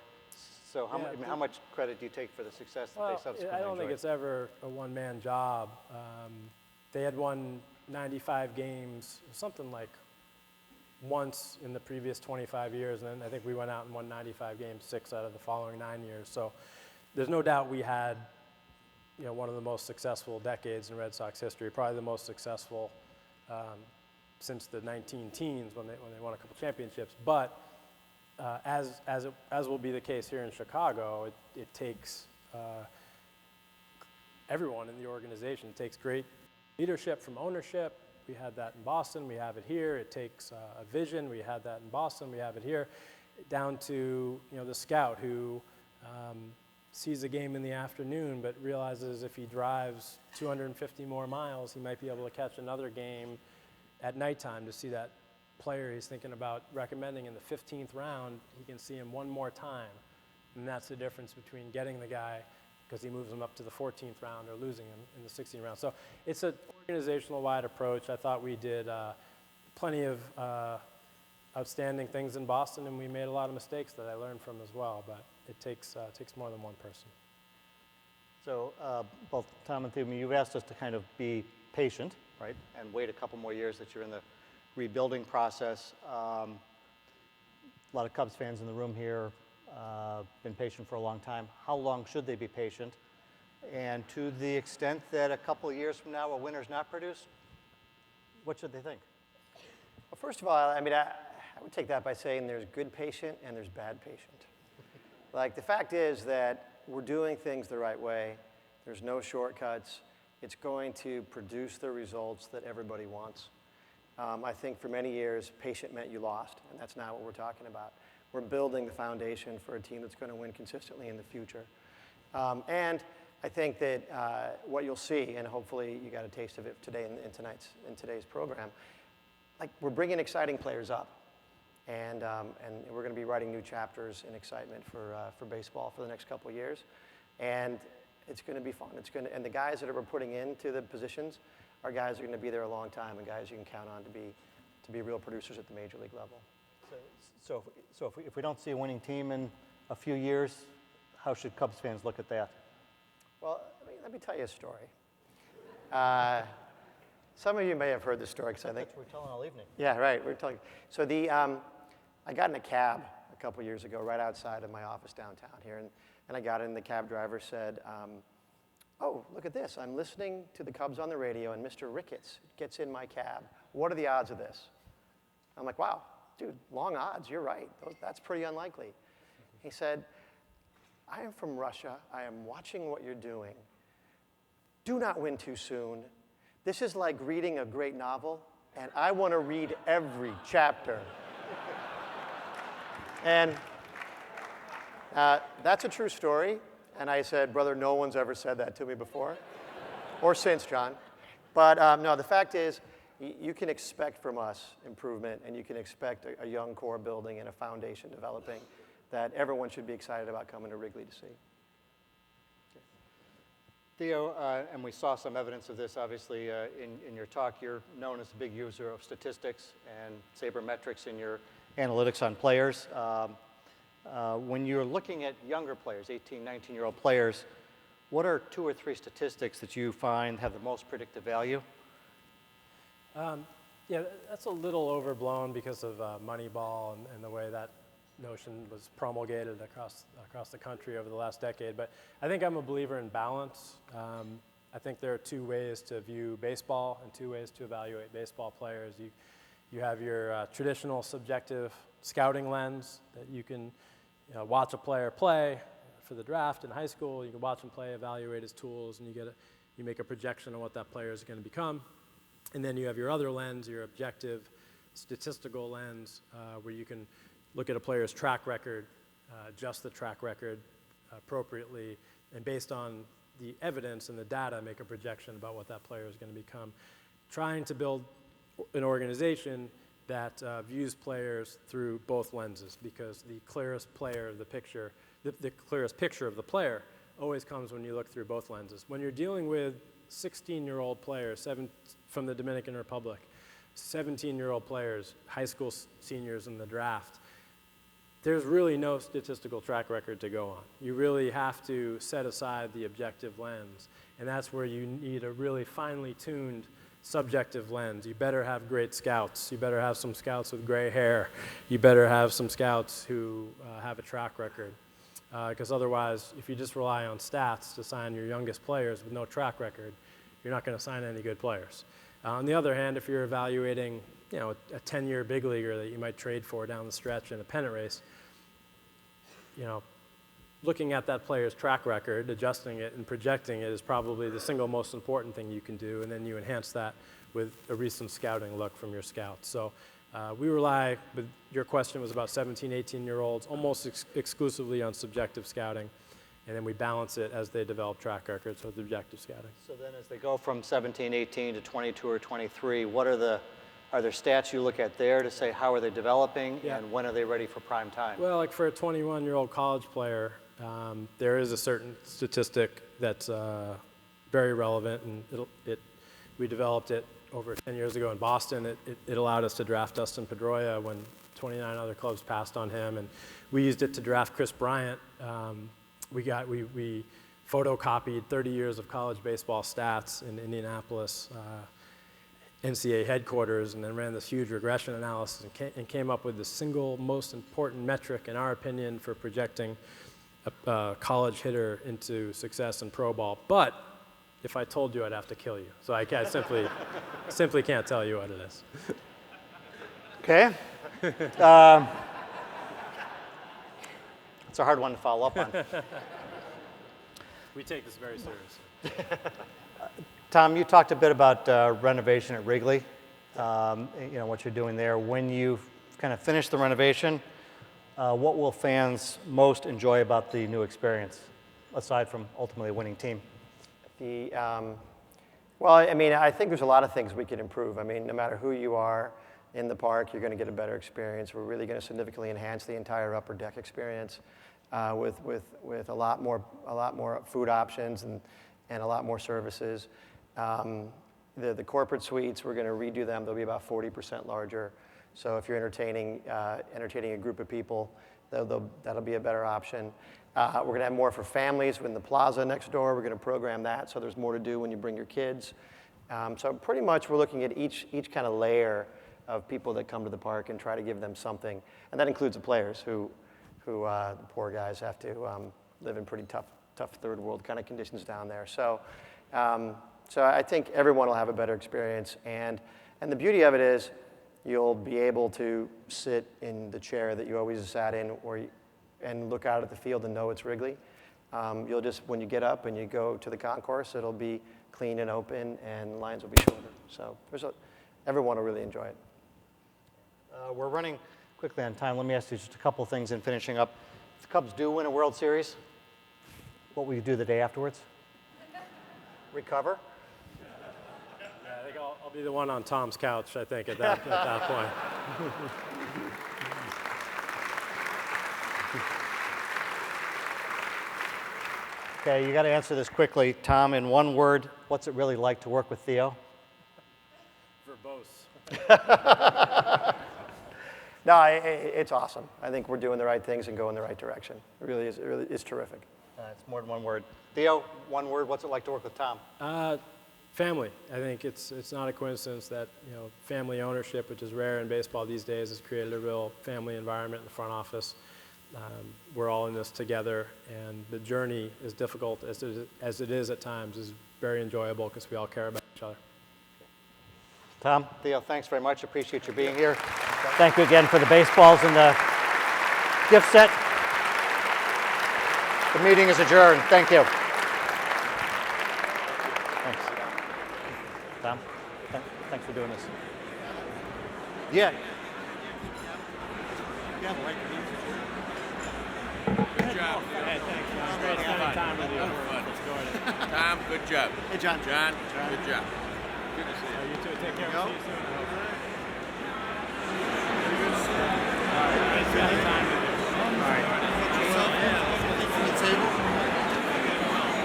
So how much credit do you take for the success that they subsequently enjoyed? I don't think it's ever a one-man job. They had won 95 games, something like once in the previous 25 years, and then I think we went out and won 95 games 6 out of the following 9 years. So there's no doubt we had one of the most successful decades in Red Sox history, probably the most successful since the 19-teens when they won a couple championships. But as will be the case here in Chicago, it takes everyone in the organization. It takes great leadership from ownership. We had that in Boston. We have it here. It takes a vision. We had that in Boston. We have it here. Down to the scout who sees a game in the afternoon but realizes if he drives 250 more miles, he might be able to catch another game at nighttime to see that player he's thinking about recommending in the 15th round. He can see him one more time, and that's the difference between getting the guy because he moves him up to the 14th round or losing him in the 16th round. So it's an organizational-wide approach. I thought we did plenty of outstanding things in Boston, and we made a lot of mistakes that I learned from as well, but it takes more than one person. So both Tom and Theo, you've asked us to kind of be patient, right, and wait a couple more years that you're in the rebuilding process. A lot of Cubs fans in the room here, been patient for a long time. How long should they be patient? And to the extent that a couple of years from now a winner's not produced, what should they think? Well, first of all, I mean, I would take that by saying there's good patient and there's bad patient. Like, the fact is that we're doing things the right way. There's no shortcuts. It's going to produce the results that everybody wants. I think for many years, patient meant you lost, and that's not what we're talking about. We're building the foundation for a team that's going to win consistently in the future. And I think that what you'll see, and hopefully you got a taste of it today in today's program, like, we're bringing exciting players up, and we're going to be writing new chapters in excitement for baseball for the next couple of years, and it's going to be fun. And the guys that we're putting into the positions are guys that are going to be there a long time, and guys you can count on to be real producers at the major league level. So if we don't see a winning team in a few years, how should Cubs fans look at that? Well, let me tell you a story. Some of you may have heard this story because I think. We're telling all evening. Yeah, right. We're telling. So I got in a cab a couple years ago right outside of my office downtown here, and I got in. The cab driver said, "Oh, look at this! I'm listening to the Cubs on the radio, and Mr. Ricketts gets in my cab. What are the odds of this?" I'm like, "Wow, dude, long odds. You're right. That's pretty unlikely." He said, "I am from Russia. I am watching what you're doing. Do not win too soon. This is like reading a great novel, and I want to read every chapter." And that's a true story. And I said, "Brother, no one's ever said that to me before, or since, John." But no, the fact is, you can expect from us improvement, and you can expect a young core building and a foundation developing that everyone should be excited about coming to Wrigley to see. Theo, and we saw some evidence of this, obviously, in your talk. You're known as a big user of statistics and sabermetrics in your analytics on players. When you're looking at younger players, 18, 19-year-old players, what are 2 or 3 statistics that you find have the most predictive value? Yeah, that's a little overblown because of Moneyball and the way that notion was promulgated across the country over the last decade. But I think I'm a believer in balance. I think there are 2 ways to view baseball and 2 ways to evaluate baseball players. You have your traditional subjective scouting lens that you can watch a player play for the draft in high school. You can watch him play, evaluate his tools, and you make a projection on what that player is going to become. And then you have your other lens, your objective statistical lens, where you can look at a player's track record, adjust the track record appropriately, and based on the evidence and the data, make a projection about what that player is going to become. Trying to build an organization that views players through both lenses, because the clearest player of the picture, the clearest picture of the player always comes when you look through both lenses. When you're dealing with 16-year-old players from the Dominican Republic, 17-year-old players, high school seniors in the draft, there's really no statistical track record to go on. You really have to set aside the objective lens, and that's where you need a really finely tuned subjective lens. You better have great scouts. You better have some scouts with gray hair. You better have some scouts who have a track record, because otherwise, if you just rely on stats to sign your youngest players with no track record, you're not going to sign any good players. On the other hand, if you're evaluating a 10-year big leaguer that you might trade for down the stretch in a pennant race, looking at that player's track record, adjusting it, and projecting it is probably the single most important thing you can do, and then you enhance that with a recent scouting look from your scouts. So we rely, but your question was about 17, 18-year-olds, almost exclusively on subjective scouting, and then we balance it as they develop track records with objective scouting. So then as they go from 17, 18 to 22 or 23, are there stats you look at there to say how are they developing and when are they ready for prime time? Well, like for a 21-year-old college player, there is a certain statistic that's very relevant, and we developed it over 10 years ago in Boston. It allowed us to draft Dustin Pedroia when 29 other clubs passed on him, and we used it to draft Chris Bryant. We photocopied 30 years of college baseball stats in Indianapolis, NCAA headquarters, and then ran this huge regression analysis and came up with the single most important metric, in our opinion, for projecting a college hitter into success in pro ball. But if I told you, I'd have to kill you. So I simply can't tell you what it is. Okay. It's a hard one to follow up on. We take this very seriously. Tom, you talked a bit about renovation at Wrigley, what you're doing there. When you kind of finish the renovation, what will fans most enjoy about the new experience, aside from ultimately a winning team? Well, I think there's a lot of things we can improve. No matter who you are in the park, you're going to get a better experience. We're really going to significantly enhance the entire upper deck experience with a lot more food options and a lot more services. The corporate suites, we're going to redo them. They'll be about 40% larger. So if you're entertaining a group of people, that'll be a better option. We're going to have more for families in the plaza next door. We're going to program that so there's more to do when you bring your kids. So pretty much we're looking at each kind of layer of people that come to the park and try to give them something. And that includes the players who the poor guys have to live in pretty tough third world kind of conditions down there. So I think everyone will have a better experience. And the beauty of it is you'll be able to sit in the chair that you always sat in and look out at the field and know it's Wrigley. You'll just, when you get up and you go to the concourse, it'll be clean and open and lines will be shorter. So everyone will really enjoy it. We're running quickly on time. Let me ask you just a couple things in finishing up. If the Cubs do win a World Series, what will you do the day afterwards? Recover? Yeah, I think I'll be the one on Tom's couch, I think, at that point. Okay, you got to answer this quickly. Tom, in one word, what's it really like to work with Theo? Verbose. No, it's awesome. I think we're doing the right things and going the right direction. It really is terrific. It's more than one word. Theo, one word, what's it like to work with Tom? Family. I think it's not a coincidence that family ownership, which is rare in baseball these days, has created a real family environment in the front office. We're all in this together, and the journey, as difficult as it is at times, is very enjoyable because we all care about each other. Tom, Theo, thanks very much. Appreciate you being here. Thank you again for the baseballs and the gift set. The meeting is adjourned. Thank you. Thanks. Tom, thanks for doing this. Yeah. Good job. Hey, thanks, John. It's great spending time with you. Tom, good job. Hey, John. John, good job. Good to see you. You too. Take care. Go. See you soon. All right. Great spending time with you. All right.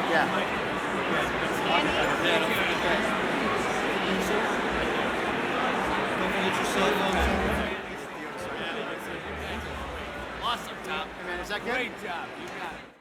Yeah. Awesome, Tom. Hey, man, is that good? Great job. You got it.